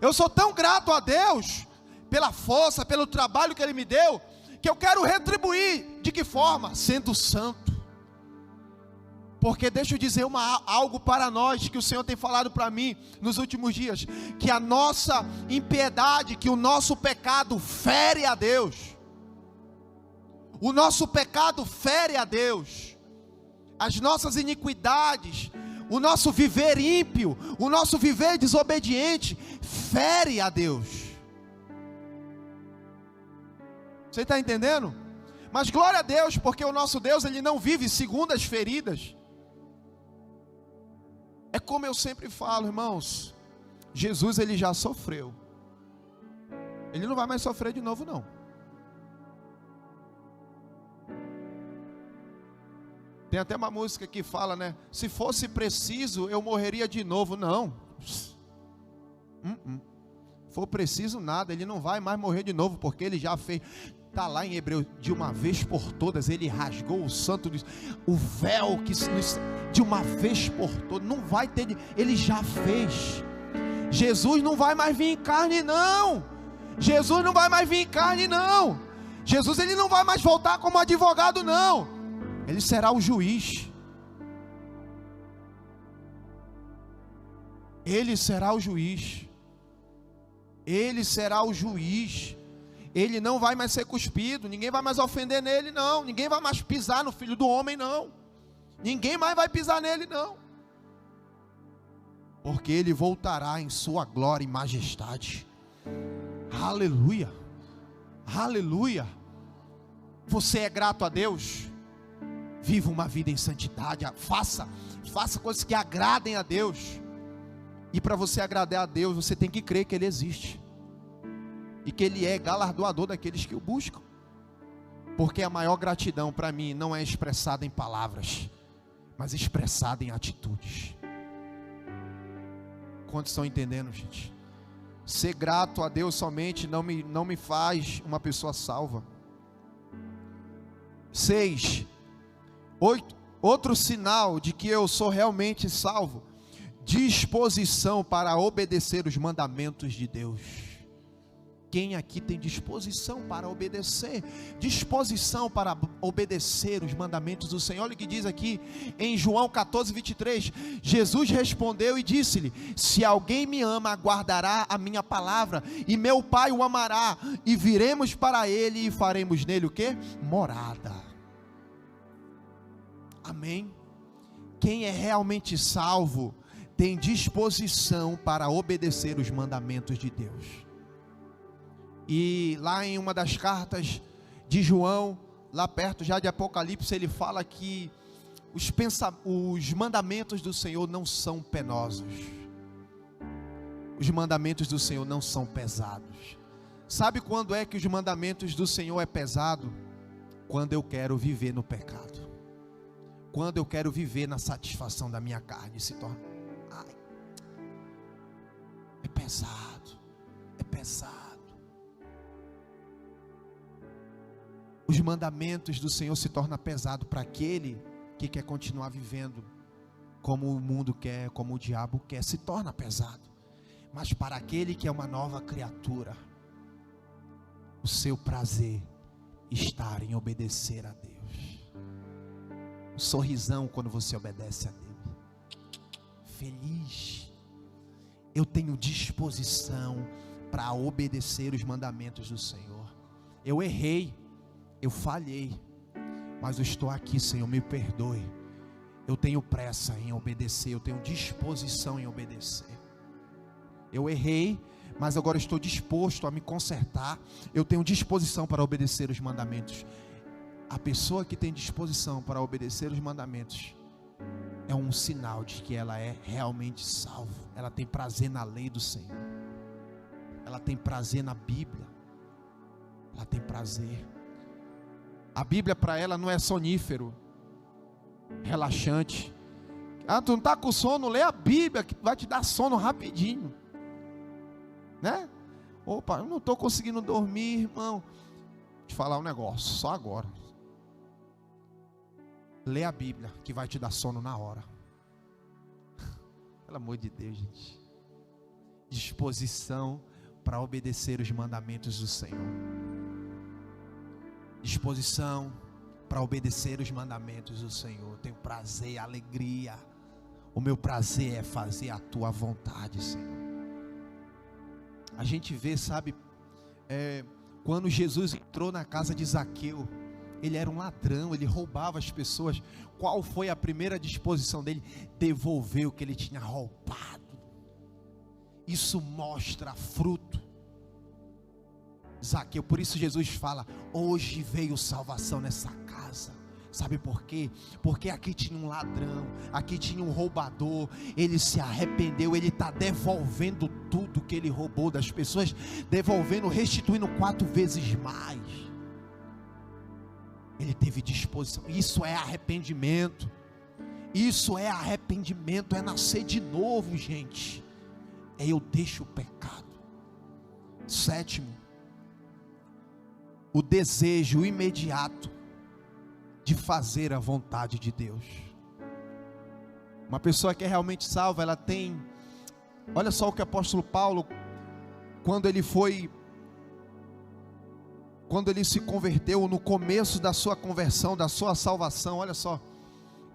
A: Eu sou tão grato a Deus pela força, pelo trabalho que Ele me deu, que eu quero retribuir. De que forma? Sendo santo. Porque deixa eu dizer algo para nós, que o Senhor tem falado para mim nos últimos dias, que a nossa impiedade, que o nosso pecado fere a Deus. O nosso pecado fere a Deus. As nossas iniquidades, o nosso viver ímpio, o nosso viver desobediente, fere a Deus. Você está entendendo? Mas glória a Deus, porque o nosso Deus, Ele não vive segundo as feridas. É como eu sempre falo, irmãos, Jesus, Ele já sofreu. Ele não vai mais sofrer de novo, não. Tem até uma música que fala, né? Se fosse preciso, eu morreria de novo. Não. For preciso nada, Ele não vai mais morrer de novo, porque Ele já fez. Está lá em Hebreus, de uma vez por todas, Ele rasgou o véu, que de uma vez por todas, não vai ter, Ele já fez. Jesus não vai mais vir em carne, não. Jesus não vai mais vir em carne, não. Jesus, Ele não vai mais voltar como advogado, não. Ele será o juiz. Ele será o juiz. Ele será o juiz. Ele não vai mais ser cuspido, ninguém vai mais ofender nele, não. Ninguém vai mais pisar no Filho do Homem, não. Ninguém mais vai pisar nele, não. Porque Ele voltará em sua glória e majestade. Aleluia. Aleluia. Você é grato a Deus? Viva uma vida em santidade. Faça coisas que agradem a Deus. E para você agradar a Deus, você tem que crer que Ele existe. E que Ele é galardoador daqueles que o buscam. Porque a maior gratidão para mim não é expressada em palavras, mas expressada em atitudes. Quantos estão entendendo, gente? Ser grato a Deus somente não me faz uma pessoa salva. 6. Outro sinal de que eu sou realmente salvo: disposição para obedecer os mandamentos de Deus. Quem aqui tem disposição para obedecer? Disposição para obedecer os mandamentos do Senhor. Olha o que diz aqui em João 14:23. Jesus respondeu e disse-lhe: se alguém me ama, guardará a minha palavra, e meu Pai o amará, e viremos para ele e faremos nele o quê? Morada. Amém? Quem é realmente salvo tem disposição para obedecer os mandamentos de Deus. E lá em uma das cartas de João, lá perto já de Apocalipse, ele fala que os mandamentos do Senhor não são penosos. Os mandamentos do Senhor não são pesados. Sabe quando é que os mandamentos do Senhor é pesado? Quando eu quero viver no pecado. Quando eu quero viver na satisfação da minha carne, se torna, é pesado, é pesado. Os mandamentos do Senhor se tornam pesados para aquele que quer continuar vivendo como o mundo quer, como o diabo quer, se torna pesado. Mas para aquele que é uma nova criatura, o seu prazer está em obedecer a Deus. Um sorrisão quando você obedece a Deus. Feliz. Eu tenho disposição para obedecer os mandamentos do Senhor. Eu errei. Eu falhei, mas eu estou aqui, Senhor, me perdoe. Eu tenho pressa em obedecer, eu tenho disposição em obedecer. Eu errei, mas agora estou disposto a me consertar. Eu tenho disposição para obedecer os mandamentos. A pessoa que tem disposição para obedecer os mandamentos é um sinal de que ela é realmente salva. Ela tem prazer na lei do Senhor. Ela tem prazer na Bíblia. Ela tem prazer. A Bíblia para ela não é sonífero, relaxante. Tu não está com sono? Lê a Bíblia que vai te dar sono rapidinho, né? Opa, eu não estou conseguindo dormir, irmão. Vou te falar um negócio, só agora. Lê a Bíblia que vai te dar sono na hora. Pelo amor de Deus, gente. disposição para obedecer os mandamentos do Senhor. Disposição para obedecer os mandamentos do Senhor. Tenho prazer, alegria. O meu prazer é fazer a tua vontade, Senhor. A gente vê, sabe, quando Jesus entrou na casa de Zaqueu, ele era um ladrão, ele roubava as pessoas. Qual foi a primeira disposição dele? Devolver o que ele tinha roubado. Isso mostra fruto. Zaqueu, por isso Jesus fala: hoje veio salvação nessa casa. Sabe por quê? Porque aqui tinha um ladrão, aqui tinha um roubador. Ele se arrependeu, ele está devolvendo tudo que ele roubou das pessoas, devolvendo, restituindo 4 vezes mais. Ele teve disposição. Isso é arrependimento. Isso é arrependimento, é nascer de novo, gente. Eu deixo o pecado. 7, o desejo imediato de fazer a vontade de Deus. Uma pessoa que é realmente salva, ela tem, olha só o que o apóstolo Paulo, quando ele se converteu, no começo da sua conversão, da sua salvação, olha só,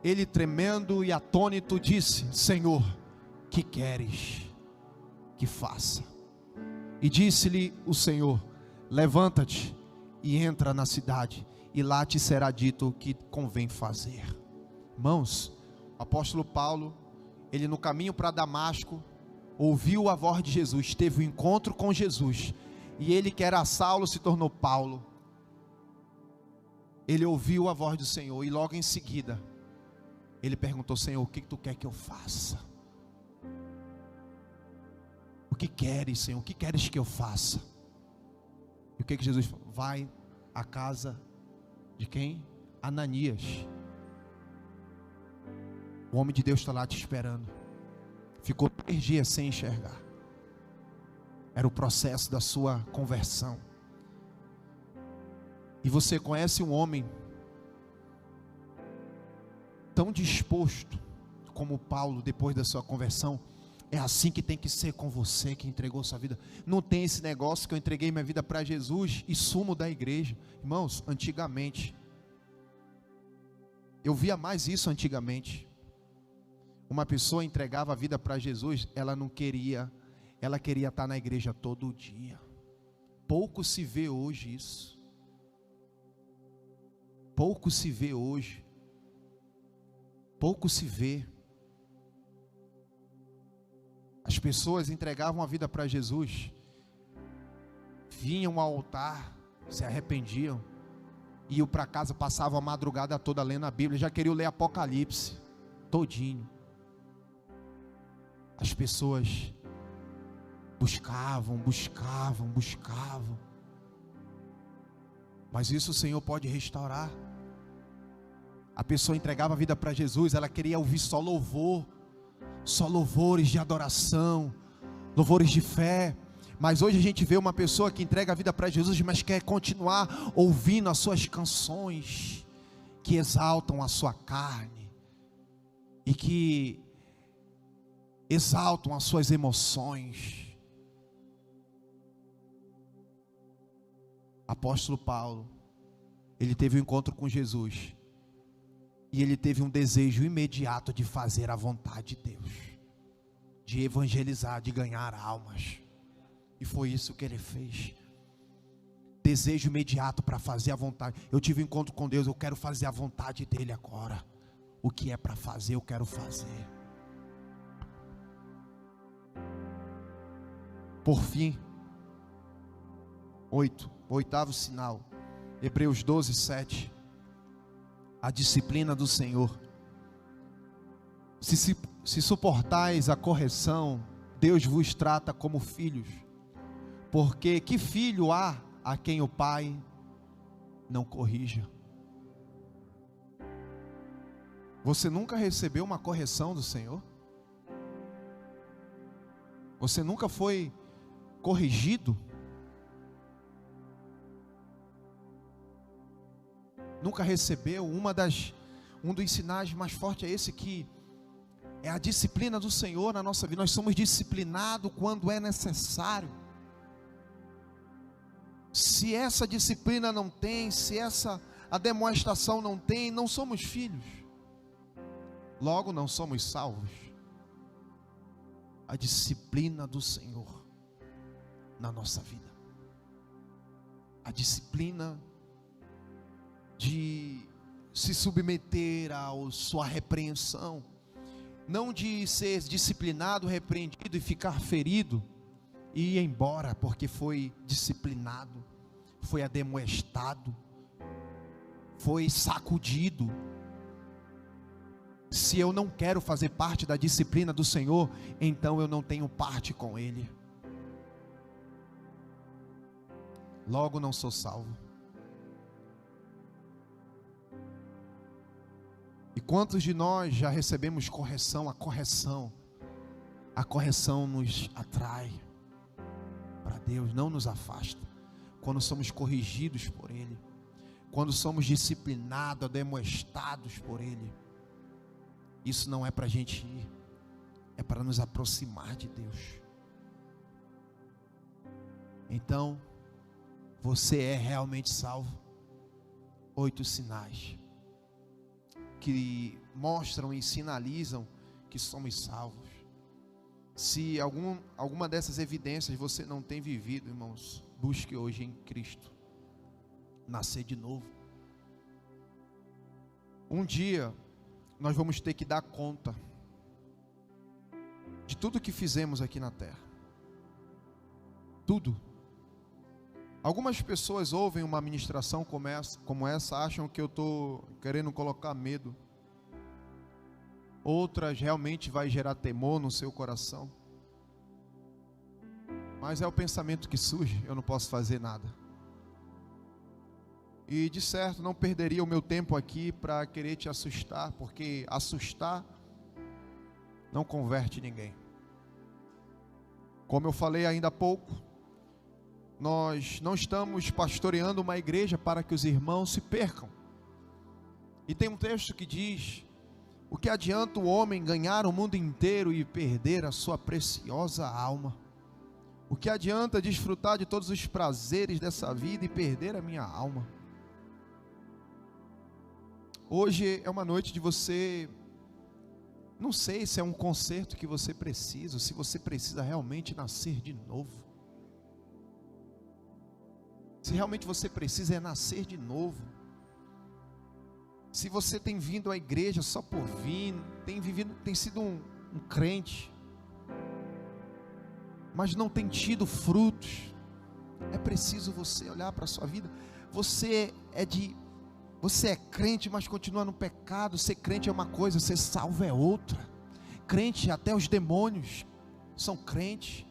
A: ele tremendo e atônito disse: Senhor, que queres que faça? E disse-lhe o Senhor: levanta-te e entra na cidade, e lá te será dito o que convém fazer. Irmãos, o apóstolo Paulo, ele no caminho para Damasco, ouviu a voz de Jesus, teve um encontro com Jesus, e ele que era Saulo se tornou Paulo. Ele ouviu a voz do Senhor, e logo em seguida, ele perguntou: Senhor, o que tu quer que eu faça? O que queres, Senhor? O que queres que eu faça? E o que Jesus falou? Vai à casa de quem? Ananias. O homem de Deus está lá te esperando. Ficou 3 dias sem enxergar. Era o processo da sua conversão. E você conhece um homem tão disposto como Paulo depois da sua conversão? É assim que tem que ser com você que entregou sua vida. Não tem esse negócio que eu entreguei minha vida para Jesus e sumo da igreja. Irmãos, antigamente, eu via mais isso antigamente. Uma pessoa entregava a vida para Jesus, ela não queria, ela queria estar na igreja todo dia. Pouco se vê hoje isso. Pouco se vê hoje. Pouco se vê. As pessoas entregavam a vida para Jesus, vinham ao altar, se arrependiam, iam para casa, passavam a madrugada toda lendo a Bíblia, já queriam ler Apocalipse, todinho. As pessoas buscavam, mas isso o Senhor pode restaurar. A pessoa entregava a vida para Jesus, ela queria ouvir só louvor, só louvores de adoração, louvores de fé. Mas hoje a gente vê uma pessoa que entrega a vida para Jesus, mas quer continuar ouvindo as suas canções que exaltam a sua carne e que exaltam as suas emoções. Apóstolo Paulo, ele teve um encontro com Jesus, e ele teve um desejo imediato de fazer a vontade de Deus, de evangelizar, de ganhar almas. E foi isso que ele fez. Desejo imediato para fazer a vontade. Eu tive um encontro com Deus, eu quero fazer a vontade dele agora. O que é para fazer, eu quero fazer. Por fim, 8º sinal, Hebreus 12, 7. A disciplina do Senhor. Se suportais a correção, Deus vos trata como filhos. Porque que filho há a quem o pai não corrija? Você nunca recebeu uma correção do Senhor? Você nunca foi corrigido? Nunca recebeu? Um dos sinais mais fortes é esse, que É a disciplina do Senhor na nossa vida. Nós somos disciplinados quando é necessário. Se essa disciplina não tem, se a demonstração não tem, não somos filhos. Logo não somos salvos. A disciplina do Senhor na nossa vida. A disciplina de se submeter à sua repreensão. Não de ser disciplinado, repreendido e ficar ferido e ir embora, porque foi disciplinado, foi ademoestado, foi sacudido. Se eu não quero fazer parte da disciplina do Senhor, então eu não tenho parte com Ele. Logo não sou salvo. E quantos de nós já recebemos correção? A correção nos atrai para Deus, não nos afasta. Quando somos corrigidos por Ele, quando somos disciplinados, ademoestados por Ele, isso não é para a gente ir, é para nos aproximar de Deus. Então, você é realmente salvo? 8 sinais que mostram e sinalizam que somos salvos. Se alguma dessas evidências você não tem vivido, irmãos, busque hoje em Cristo nascer de novo. Um dia nós vamos ter que dar conta de tudo que fizemos aqui na terra. Tudo. Algumas pessoas ouvem uma ministração como essa, acham que eu estou querendo colocar medo. Outras realmente vai gerar temor no seu coração. Mas é o pensamento que surge, eu não posso fazer nada. E de certo não perderia o meu tempo aqui para querer te assustar, porque assustar não converte ninguém. Como eu falei ainda há pouco, nós não estamos pastoreando uma igreja para que os irmãos se percam. E tem um texto que diz: o que adianta o homem ganhar o mundo inteiro e perder a sua preciosa alma? O que adianta desfrutar de todos os prazeres dessa vida e perder a minha alma? Hoje é uma noite de você, não sei se é um conserto que você precisa, se você precisa realmente nascer de novo. Se realmente você precisa é nascer de novo. Se você tem vindo à igreja só por vir, tem sido um crente, mas não tem tido frutos, é preciso você olhar para a sua vida. Você é crente, mas continua no pecado. Ser crente é uma coisa, ser salvo é outra. Crente, até os demônios são crentes.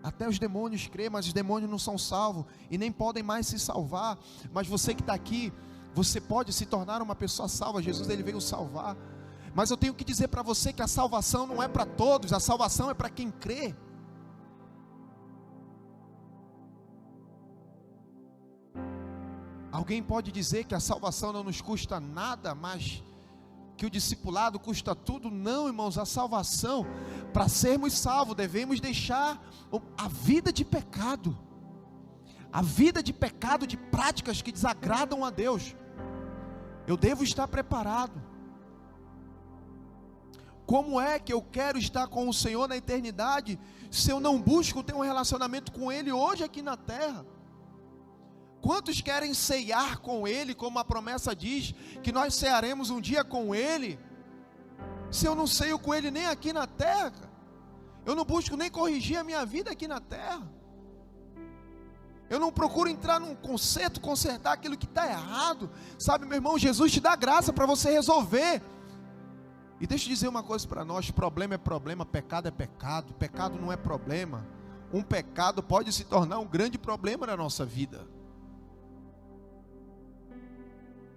A: Até os demônios creem, mas os demônios não são salvos e nem podem mais se salvar. Mas você que está aqui, você pode se tornar uma pessoa salva. Jesus, ele veio salvar. Mas eu tenho que dizer para você que a salvação não é para todos, a salvação é para quem crê. Alguém pode dizer que a salvação não nos custa nada, mas que o discipulado custa tudo? Não, irmãos, a salvação, para sermos salvos, devemos deixar a vida de pecado, de práticas que desagradam a Deus. Eu devo estar preparado. Como é que eu quero estar com o Senhor na eternidade, se eu não busco ter um relacionamento com Ele hoje aqui na terra? Quantos querem ceiar com Ele, como a promessa diz, que nós cearemos um dia com Ele, se eu não ceio com Ele nem aqui na terra? Eu não busco nem corrigir a minha vida aqui na terra. Eu não procuro entrar num conserto, consertar aquilo que está errado. Sabe, meu irmão, Jesus te dá graça para você resolver. E deixa eu dizer uma coisa para nós: problema é problema, pecado é pecado. Pecado não é problema. Um pecado pode se tornar um grande problema na nossa vida.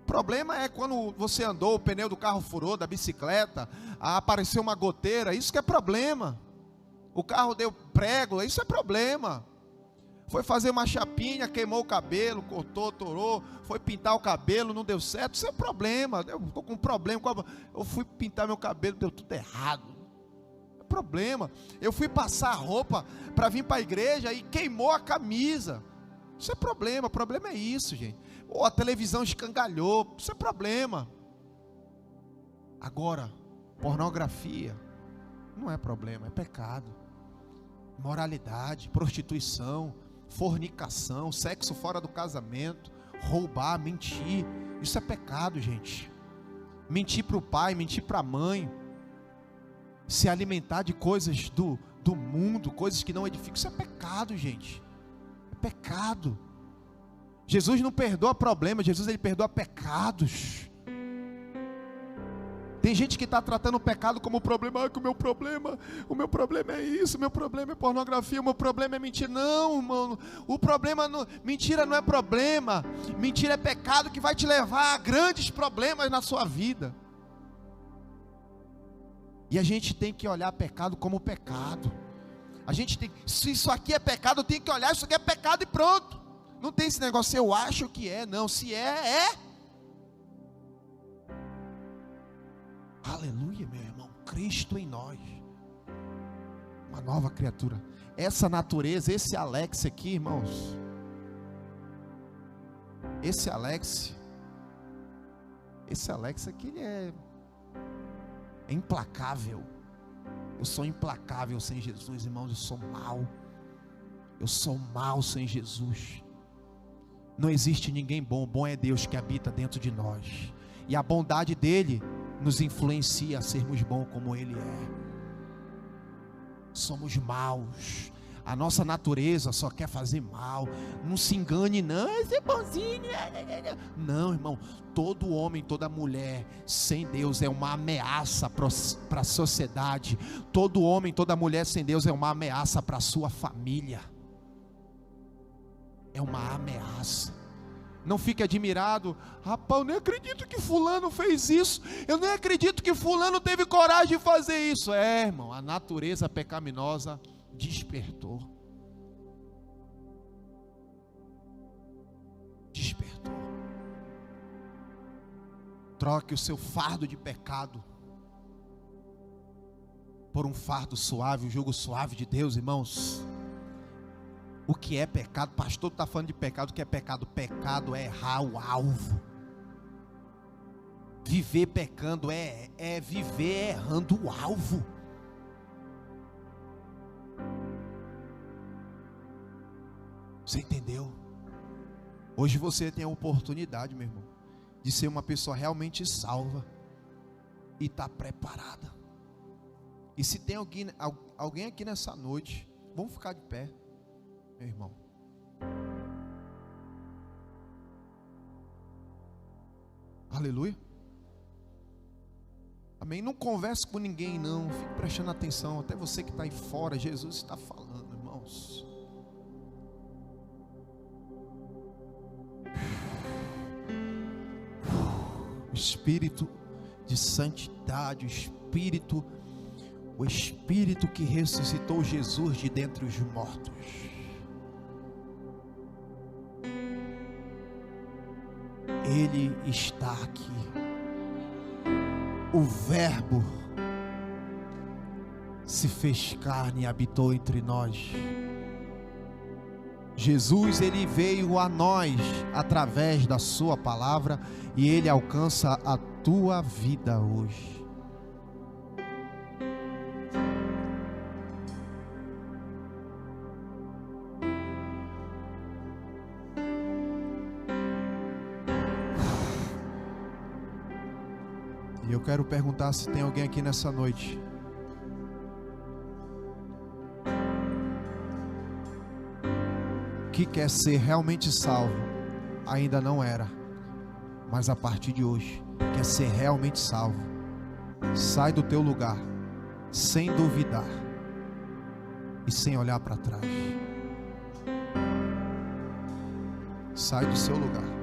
A: Problema é quando você andou, o pneu do carro furou, da bicicleta, apareceu uma goteira, isso que é problema. O carro deu prego, isso é problema. Foi fazer uma chapinha, queimou o cabelo, cortou, torou, foi pintar o cabelo, não deu certo. Isso é problema. Eu estou com um problema. Eu fui pintar meu cabelo, deu tudo errado. É problema. Eu fui passar a roupa para vir para a igreja e queimou a camisa. Isso é problema. O problema é isso, gente. Ou a televisão escangalhou. Isso é problema. Agora, pornografia não é problema, é pecado. Moralidade, prostituição, fornicação, sexo fora do casamento, roubar, mentir, isso é pecado, gente. Mentir para o pai, mentir para a mãe, se alimentar de coisas do mundo, coisas que não edificam, isso é pecado, gente. É pecado. Jesus não perdoa problemas, Jesus ele perdoa pecados. Tem gente que está tratando o pecado como problema, que o meu problema é isso, o meu problema é pornografia, o meu problema é mentira. Não, irmão, o problema, mentira não é problema, mentira é pecado que vai te levar a grandes problemas na sua vida. E a gente tem que olhar pecado como pecado. A gente tem, se isso aqui é pecado, eu tenho que olhar, isso aqui é pecado e pronto. Não tem esse negócio, eu acho que é, não, se é, é. Aleluia, meu irmão, Cristo em nós, uma nova criatura. Essa natureza, esse Alex aqui, irmãos, esse Alex aqui, ele é implacável. Eu sou implacável sem Jesus, irmãos, eu sou mau sem Jesus. Não existe ninguém bom, bom é Deus que habita dentro de nós, e a bondade dele nos influencia a sermos bons como ele é. Somos maus, a nossa natureza só quer fazer mal. Não se engane não, esse é bonzinho. Não, irmão, todo homem, toda mulher sem Deus é uma ameaça para a sociedade. Todo homem, toda mulher sem Deus é uma ameaça para a sua família. É uma ameaça. Não fique admirado, rapaz, eu nem acredito que fulano fez isso, eu nem acredito que fulano teve coragem de fazer isso. É, irmão, a natureza pecaminosa despertou. Troque o seu fardo de pecado por um fardo suave, um jugo suave de Deus, irmãos. O que é pecado? O pastor está falando de pecado. O que é pecado? Pecado é errar o alvo. Viver pecando é viver errando o alvo. Você entendeu? Hoje você tem a oportunidade, meu irmão, de ser uma pessoa realmente salva e está preparada. E se tem alguém aqui nessa noite, vamos ficar de pé, meu irmão. Aleluia. Amém. Não converse com ninguém, não. Fique prestando atenção. Até você que está aí fora, Jesus está falando, irmãos. O Espírito de santidade, o Espírito que ressuscitou Jesus de dentre os mortos. Ele está aqui. O Verbo se fez carne e habitou entre nós. Jesus, ele veio a nós através da sua palavra e ele alcança a tua vida hoje. E eu quero perguntar se tem alguém aqui nessa noite que quer ser realmente salvo. Ainda não era, mas a partir de hoje quer ser realmente salvo. Sai do teu lugar sem duvidar e sem olhar para trás. Sai do seu lugar.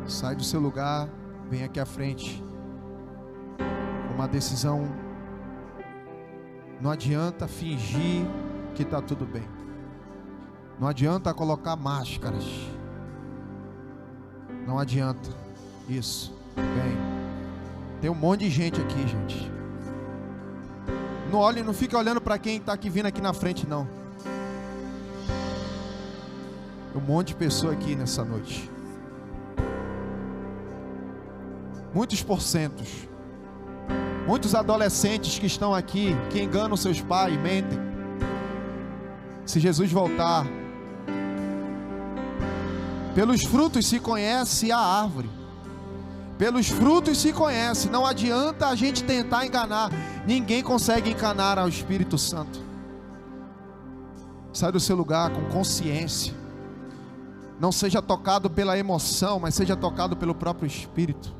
A: Sai do seu lugar, vem aqui à frente. Uma decisão Não adianta fingir que está tudo bem. Não adianta colocar máscaras. Não adianta. Isso. Bem, tem um monte de gente aqui, gente. Não fica olhando para quem está aqui vindo aqui na frente, não. Um monte de pessoa aqui nessa noite. Muitos porcentos. Muitos adolescentes que estão aqui, que enganam seus pais, mentem. Se Jesus voltar, pelos frutos se conhece a árvore. Pelos frutos se conhece. Não adianta a gente tentar enganar. Ninguém consegue enganar ao Espírito Santo. Sai do seu lugar com consciência. Não seja tocado pela emoção, mas seja tocado pelo próprio Espírito.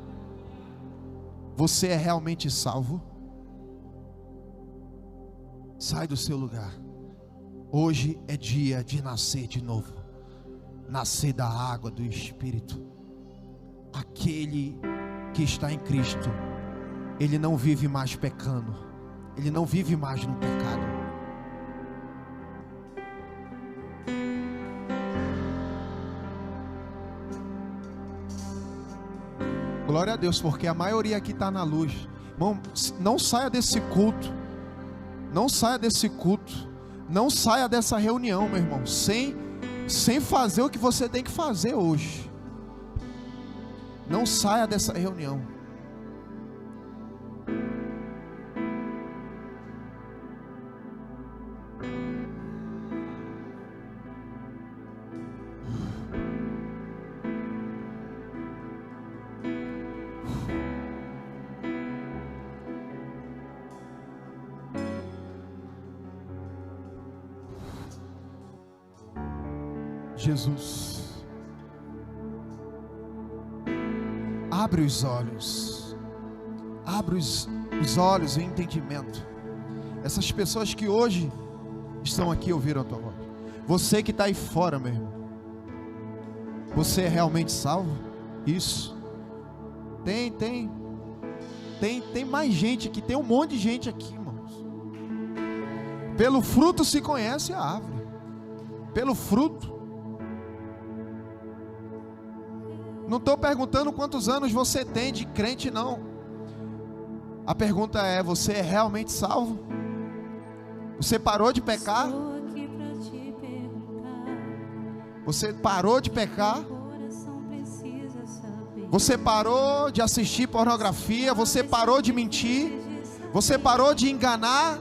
A: Você é realmente salvo? Sai do seu lugar. Hoje é dia de nascer de novo. Nascer da água do Espírito. Aquele que está em Cristo, ele não vive mais pecando. Ele não vive mais no pecado. Glória a Deus, porque a maioria aqui está na luz. Irmão, não saia desse culto. Não saia desse culto. Não saia dessa reunião, meu irmão, sem fazer o que você tem que fazer hoje. Não saia dessa reunião. Jesus, abre os olhos, abre os olhos e o entendimento. Essas pessoas que hoje estão aqui ouviram a tua voz. Você que está aí fora, meu irmão, você é realmente salvo? Isso. Tem mais gente aqui, tem um monte de gente aqui, irmãos. Pelo fruto se conhece a árvore. Pelo fruto. Não estou perguntando quantos anos você tem de crente, não. A pergunta é: você é realmente salvo? Você parou de pecar? Você parou de pecar? Você parou de assistir pornografia? Você parou de mentir? Você parou de enganar?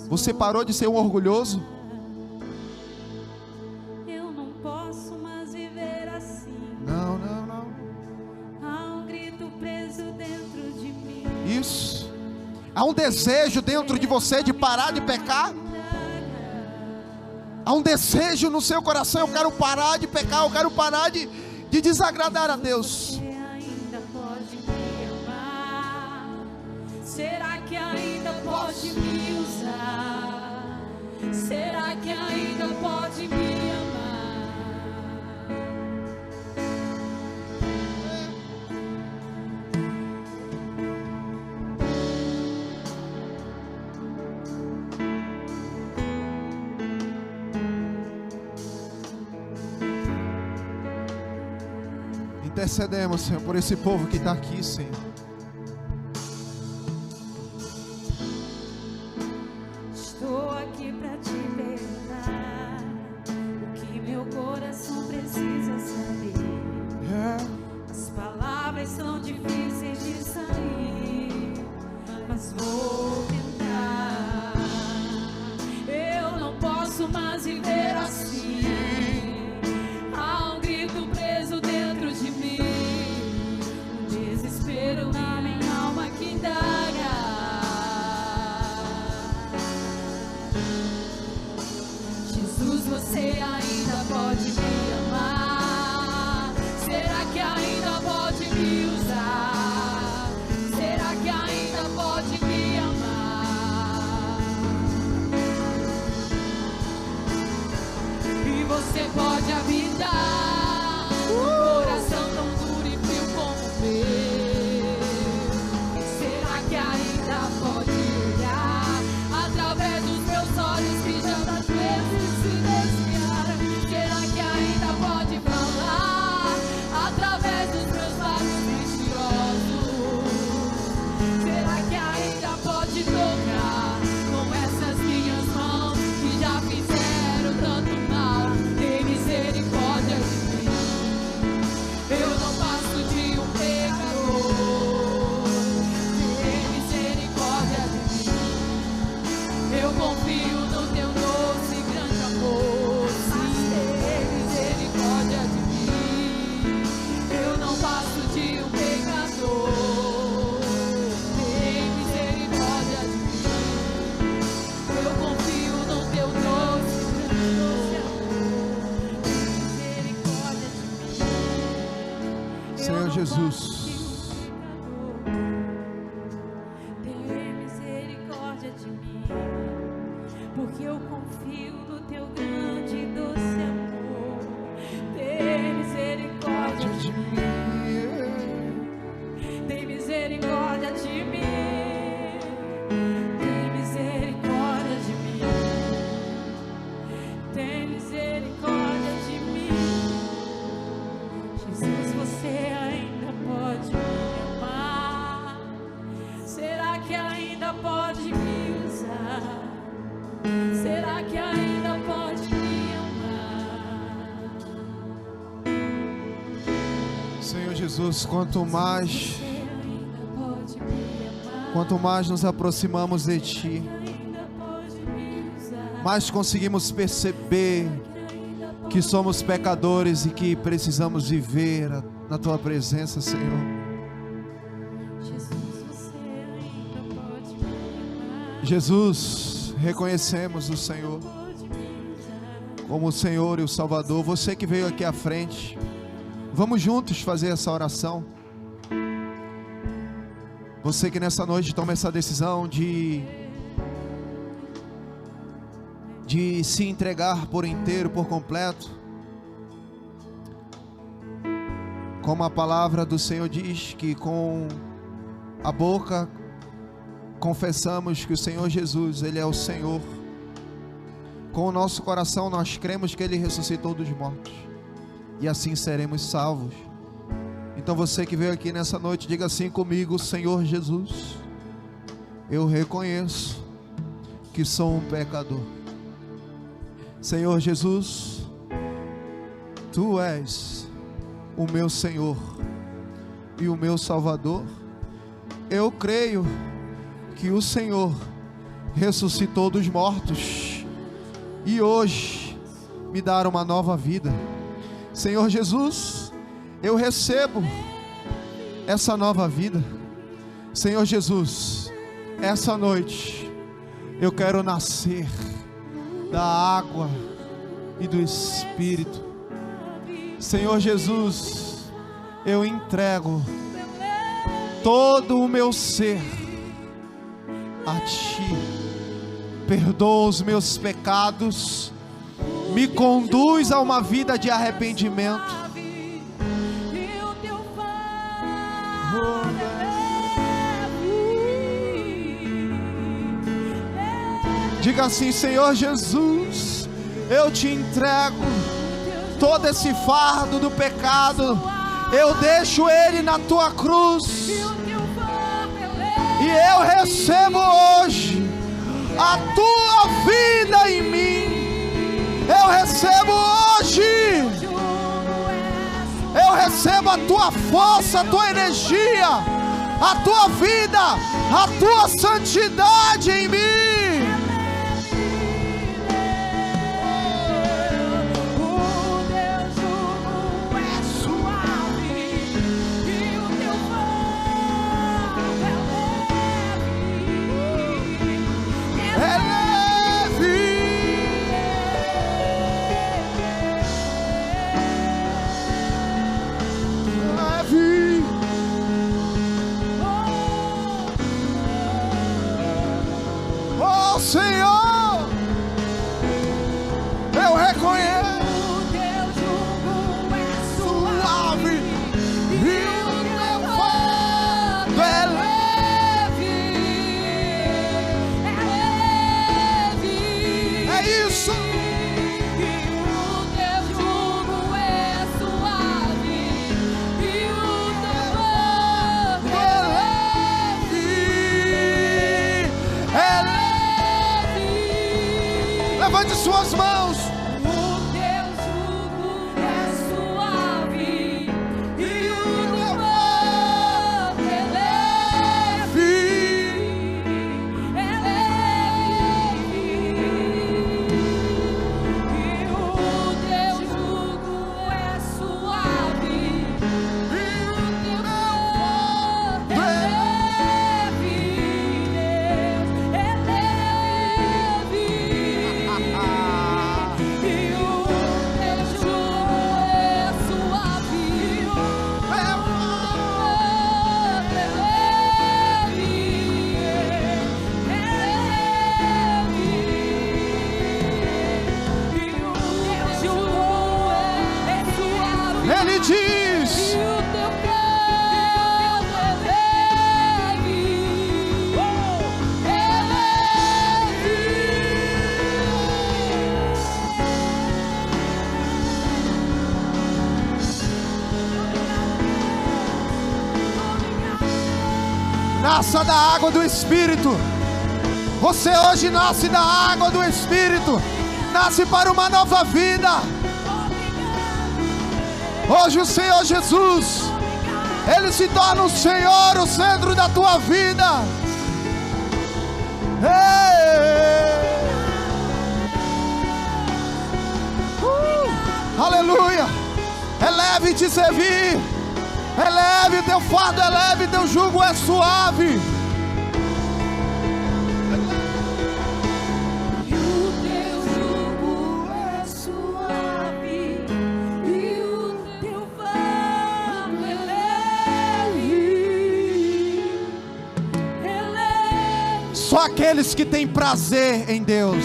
A: Você parou de ser um orgulhoso? Isso. Há um desejo dentro de você de parar de pecar? Há um desejo no seu coração: eu quero parar de pecar, eu quero parar de desagradar a Deus.
B: Será que ainda pode me usar? Será que ainda pode me amar?
A: Intercedemos, Senhor, por esse povo que está aqui, Senhor.
B: Estou aqui para te perguntar o que meu coração precisa saber. As palavras são difíceis de sair, mas vou tentar. Eu não posso mais viver assim. Há um grito preso dentro de mim, um desespero na minha alma que indaga. Jesus, você ainda pode me amar? Será que ainda pode me usar? ainda pode me usar? Será que ainda pode me amar?
A: Senhor Jesus, quanto mais nos aproximamos de Ti, mais conseguimos perceber que somos pecadores e que precisamos viver na Tua presença, Senhor. Jesus, reconhecemos o Senhor como o Senhor e o Salvador. Você que veio aqui à frente, vamos juntos fazer essa oração. Você que nessa noite toma essa decisão de se entregar por inteiro, por completo, como a palavra do Senhor diz, que com a boca confessamos que o Senhor Jesus, Ele é o Senhor. Com o nosso coração nós cremos que Ele ressuscitou dos mortos, e assim seremos salvos. Então você que veio aqui nessa noite, diga assim comigo: Senhor Jesus, eu reconheço que sou um pecador. Senhor Jesus, Tu és o meu Senhor e o meu Salvador. Eu creio que o Senhor ressuscitou dos mortos e hoje me dará uma nova vida. Senhor Jesus, eu recebo essa nova vida. Senhor Jesus, essa noite eu quero nascer da água e do Espírito. Senhor Jesus, eu entrego todo o meu ser a Ti. Perdoa os meus pecados, me conduz a uma vida de arrependimento. Diga assim: Senhor Jesus, eu Te entrego todo esse fardo do pecado, eu deixo ele na Tua cruz, e eu recebo hoje a Tua vida em mim. Eu recebo hoje, eu recebo a Tua força, a Tua energia, a Tua vida, a Tua santidade em mim. Senhor, eu reconheço o Teu jugo é suave e o Teu fardo é leve. É isso. E o Teu jugo é suave e o Teu fardo é leve. Levante suas mãos. O Teu jugo é suave e o Teu fardo é leve. É leve. E o Teu jugo é suave e o Teu fardo é leve. É leve. Ele diz: o Teu fardo é leve, é leve. Nasça da água do Espírito, Você hoje nasce da água do Espírito, nasce para uma nova vida. Hoje o Senhor Jesus, Ele se torna o Senhor, o centro da tua vida. Aleluia. É leve te servir, é leve teu fardo, é leve teu jugo, é suave.
B: E o teu jugo é suave, e o teu fardo é leve, é leve.
A: Só aqueles que têm prazer em Deus.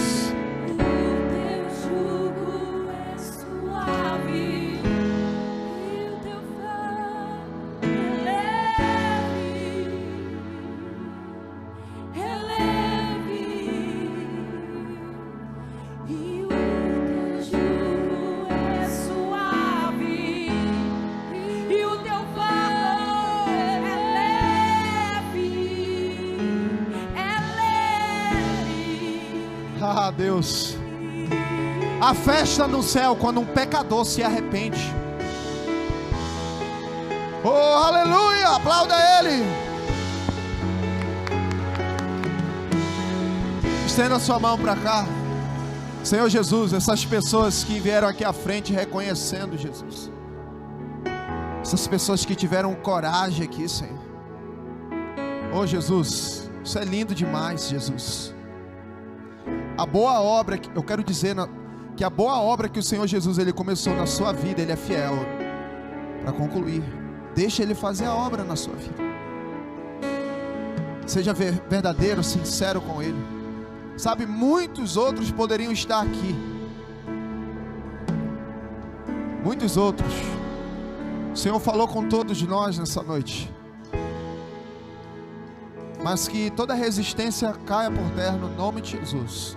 A: Ah, Deus, a festa no céu quando um pecador se arrepende. Oh, aleluia, aplauda Ele. Estenda a sua mão para cá. Senhor Jesus, essas pessoas que vieram aqui à frente reconhecendo Jesus, essas pessoas que tiveram coragem aqui, Senhor. Oh Jesus, isso é lindo demais, Jesus. A boa obra, eu quero dizer que a boa obra que o Senhor Jesus Ele começou na sua vida, Ele é fiel para concluir. Deixa Ele fazer a obra na sua vida. Seja verdadeiro, sincero com Ele. Sabe, muitos outros poderiam estar aqui. Muitos outros. O Senhor falou com todos nós nessa noite. Mas que toda resistência caia por terra no nome de Jesus.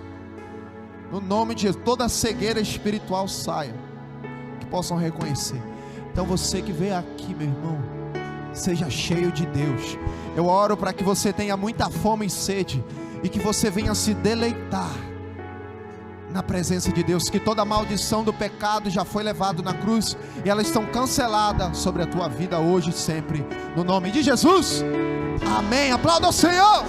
A: No nome de Jesus, toda cegueira espiritual saia, que possam reconhecer. Então você que veio aqui, meu irmão, seja cheio de Deus. Eu oro para que você tenha muita fome e sede, e que você venha se deleitar na presença de Deus, que toda maldição do pecado já foi levada na cruz, e elas estão canceladas sobre a tua vida hoje e sempre, no nome de Jesus, amém. Aplauda o Senhor.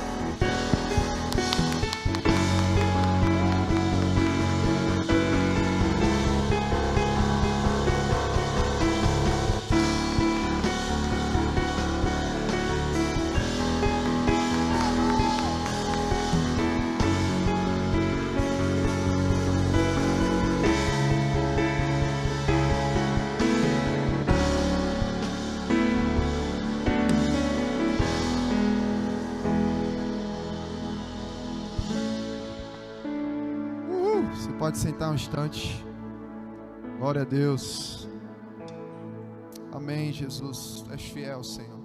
A: Pode sentar um instante. Glória a Deus. Amém, Jesus. Tu és fiel, Senhor.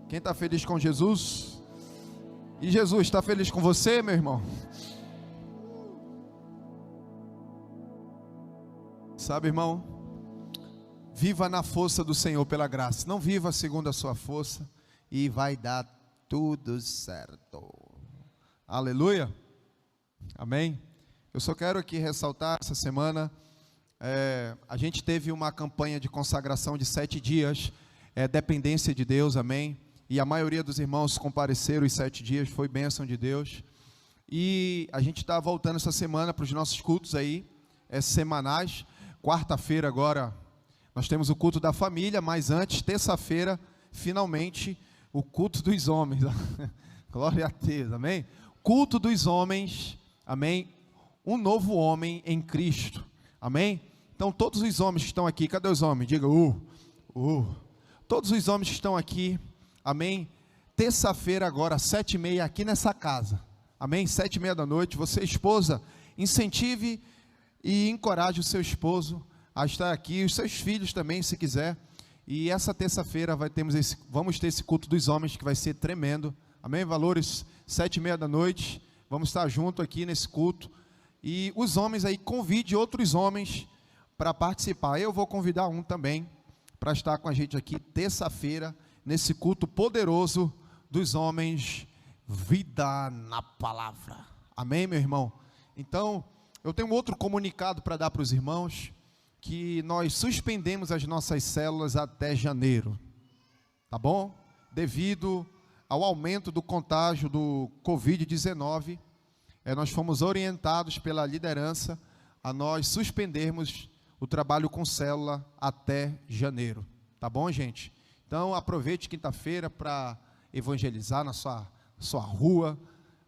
A: Quem está feliz com Jesus? E Jesus está feliz com você, meu irmão? Sabe, irmão, viva na força do Senhor pela graça. Não viva segundo a sua força, e vai dar tudo certo. Aleluia, amém. Eu só quero aqui ressaltar, essa semana a gente teve uma campanha de consagração de 7 dias, dependência de Deus, amém. E a maioria dos irmãos compareceram os 7 dias, foi bênção de Deus. E a gente está voltando essa semana para os nossos cultos aí, semanais. Quarta-feira agora nós temos o culto da família, mas antes, terça-feira, finalmente, o culto dos homens. Glória a Deus, amém. Culto dos homens, amém, um novo homem em Cristo, amém. Então todos os homens que estão aqui, cadê os homens? Diga, todos os homens que estão aqui, amém, terça-feira agora, 7h30, aqui nessa casa, amém, 7h30 da noite, você esposa, incentive e encoraje o seu esposo a estar aqui, os seus filhos também, se quiser, e essa terça-feira vamos ter esse culto dos homens, que vai ser tremendo, amém, valores, 7h30 da noite, vamos estar junto aqui nesse culto, e os homens aí, convide outros homens para participar. Eu vou convidar um também, para estar com a gente aqui, terça-feira, nesse culto poderoso dos homens, vida na palavra. Amém, meu irmão? Então, eu tenho um outro comunicado para dar para os irmãos, que nós suspendemos as nossas células até janeiro, tá bom? Devido ao aumento do contágio do Covid-19, nós fomos orientados pela liderança a nós suspendermos o trabalho com célula até janeiro, tá bom, gente? Então, aproveite quinta-feira para evangelizar na sua rua,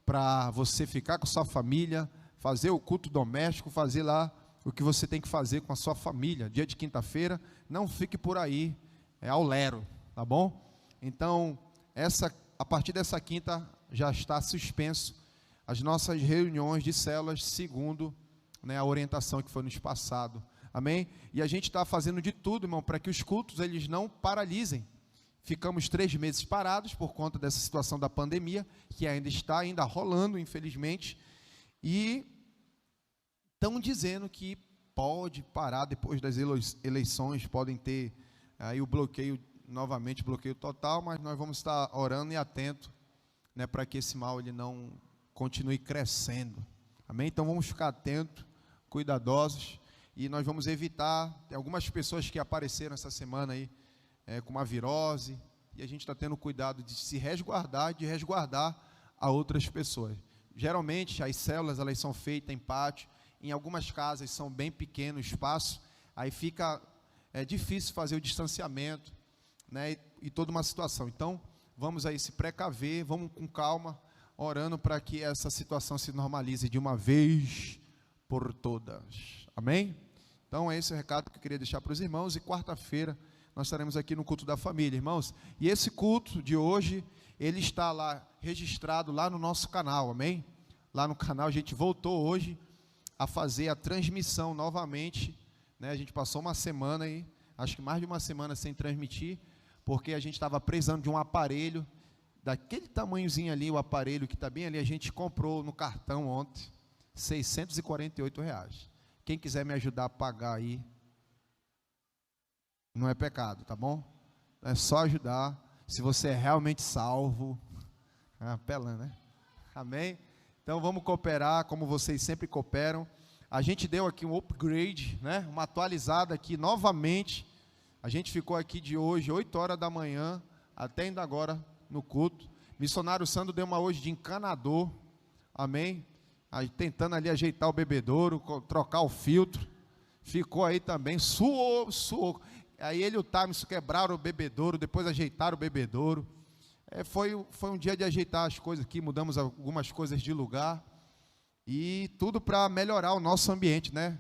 A: para você ficar com sua família, fazer o culto doméstico, fazer lá o que você tem que fazer com a sua família. Dia de quinta-feira, não fique por aí, ao lero, tá bom? Então, a partir dessa quinta, já está suspenso as nossas reuniões de células, segundo, né, a orientação que foi nos passado. Amém? E a gente está fazendo de tudo, irmão, para que os cultos, eles não paralisem. Ficamos 3 meses parados por conta dessa situação da pandemia, que ainda está rolando, infelizmente, e estão dizendo que pode parar depois das eleições, podem ter aí o bloqueio, novamente bloqueio total, mas nós vamos estar orando e atento, né, para que esse mal ele não continue crescendo. Amém? Então vamos ficar atentos, cuidadosos, e nós vamos evitar, tem algumas pessoas que apareceram essa semana aí, com uma virose, e a gente está tendo cuidado de se resguardar, de resguardar a outras pessoas. Geralmente as células, elas são feitas em pátio, em algumas casas são bem pequeno o espaço, aí fica difícil fazer o distanciamento, né, e toda uma situação. Então vamos aí se precaver, vamos com calma, orando para que essa situação se normalize de uma vez por todas. Amém? Então esse é o recado que eu queria deixar para os irmãos, e quarta-feira nós estaremos aqui no culto da família, irmãos. E esse culto de hoje, ele está lá, registrado lá no nosso canal, amém? Lá no canal, a gente voltou hoje a fazer a transmissão novamente, né? A gente passou uma semana aí, acho que mais de uma semana sem transmitir, porque a gente estava precisando de um aparelho, daquele tamanhozinho ali, o aparelho que está bem ali, a gente comprou no cartão ontem, R$648. Quem quiser me ajudar a pagar aí, não é pecado, tá bom? É só ajudar, se você é realmente salvo, apelando, né? Amém? Então vamos cooperar, como vocês sempre cooperam. A gente deu aqui um upgrade, né? Uma atualizada aqui novamente. A gente ficou aqui de hoje, 8 horas da manhã, até ainda agora no culto. Missionário Sandro deu uma hoje de encanador, amém? Aí, tentando ali ajeitar o bebedouro, trocar o filtro. Ficou aí também, suou. Aí ele e o Times quebraram o bebedouro, depois ajeitaram o bebedouro. Foi um dia de ajeitar as coisas aqui, mudamos algumas coisas de lugar, e tudo para melhorar o nosso ambiente, né?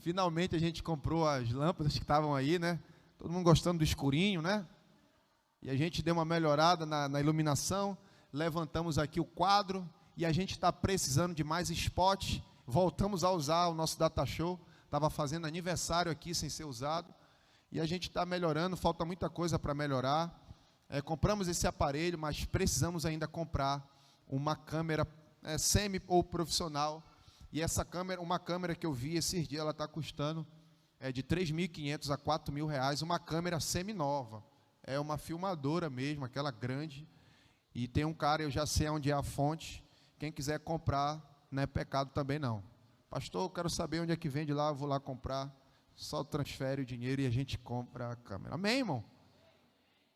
A: Finalmente a gente comprou as lâmpadas que estavam aí, né? Todo mundo gostando do escurinho, né? E a gente deu uma melhorada na iluminação, levantamos aqui o quadro, e a gente está precisando de mais spots. Voltamos a usar o nosso data show, estava fazendo aniversário aqui sem ser usado, e a gente está melhorando, falta muita coisa para melhorar. Compramos esse aparelho, mas precisamos ainda comprar uma câmera semi ou profissional, e essa câmera, uma câmera que eu vi esses dias, ela está custando de R$3.500 a R$4.000, uma câmera semi-nova, é uma filmadora mesmo, aquela grande, e tem um cara, eu já sei onde é a fonte, quem quiser comprar, não é pecado também não. Pastor, eu quero saber onde é que vende lá, eu vou lá comprar, só transfere o dinheiro e a gente compra a câmera. Amém, irmão?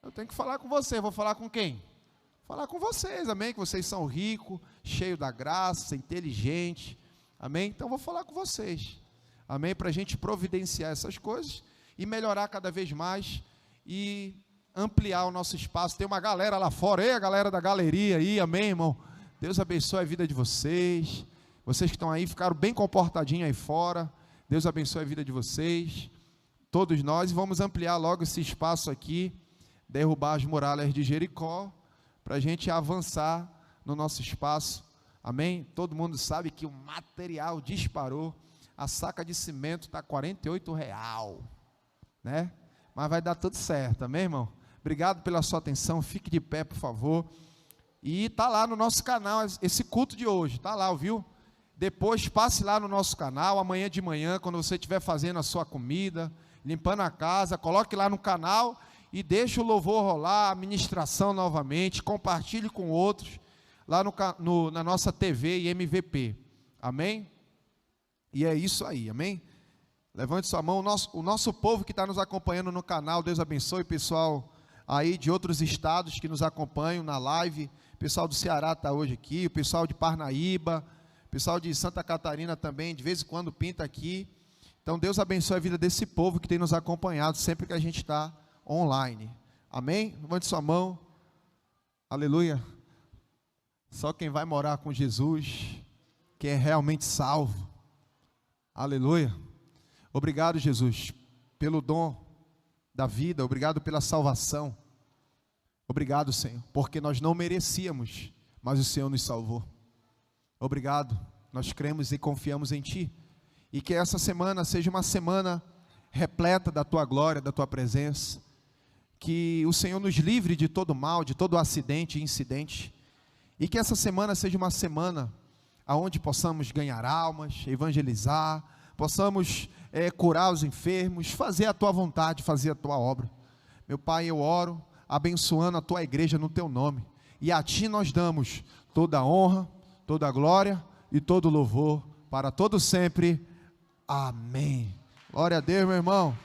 A: Eu tenho que falar com você, vou falar com quem? Falar com vocês, amém? Que vocês são ricos, cheios da graça, inteligentes, amém? Então vou falar com vocês, amém? Para a gente providenciar essas coisas e melhorar cada vez mais e ampliar o nosso espaço. Tem uma galera lá fora, a galera da galeria aí, amém, irmão? Deus abençoe a vida de vocês. Vocês que estão aí, ficaram bem comportadinhos aí fora. Deus abençoe a vida de vocês, todos nós, e vamos ampliar logo esse espaço aqui, derrubar as muralhas de Jericó, para a gente avançar no nosso espaço, amém? Todo mundo sabe que o material disparou, a saca de cimento está R$48, né? Mas vai dar tudo certo, amém, irmão? Obrigado pela sua atenção, fique de pé, por favor, e está lá no nosso canal, esse culto de hoje, está lá, viu? Depois passe lá no nosso canal, amanhã de manhã, quando você estiver fazendo a sua comida, limpando a casa, coloque lá no canal e deixa o louvor rolar, a ministração novamente, compartilhe com outros, lá na nossa TV e MVP, amém? E é isso aí, amém? Levante sua mão, o nosso povo que está nos acompanhando no canal, Deus abençoe, pessoal aí de outros estados que nos acompanham na live, o pessoal do Ceará está hoje aqui, o pessoal de Parnaíba, o pessoal de Santa Catarina também, de vez em quando pinta aqui. Então Deus abençoe a vida desse povo que tem nos acompanhado sempre que a gente está online, amém? Levante sua mão, aleluia. Só quem vai morar com Jesus, que é realmente salvo, aleluia. Obrigado, Jesus, pelo dom da vida, obrigado pela salvação, obrigado, Senhor, porque nós não merecíamos, mas o Senhor nos salvou. Obrigado, nós cremos e confiamos em Ti, e que essa semana seja uma semana repleta da Tua glória, da Tua presença, que o Senhor nos livre de todo mal, de todo acidente e incidente, e que essa semana seja uma semana onde possamos ganhar almas, evangelizar, possamos curar os enfermos, fazer a Tua vontade, fazer a Tua obra. Meu Pai, eu oro, abençoando a Tua igreja no Teu nome, e a Ti nós damos toda a honra, toda a glória e todo o louvor, para todo sempre, amém. Glória a Deus, meu irmão.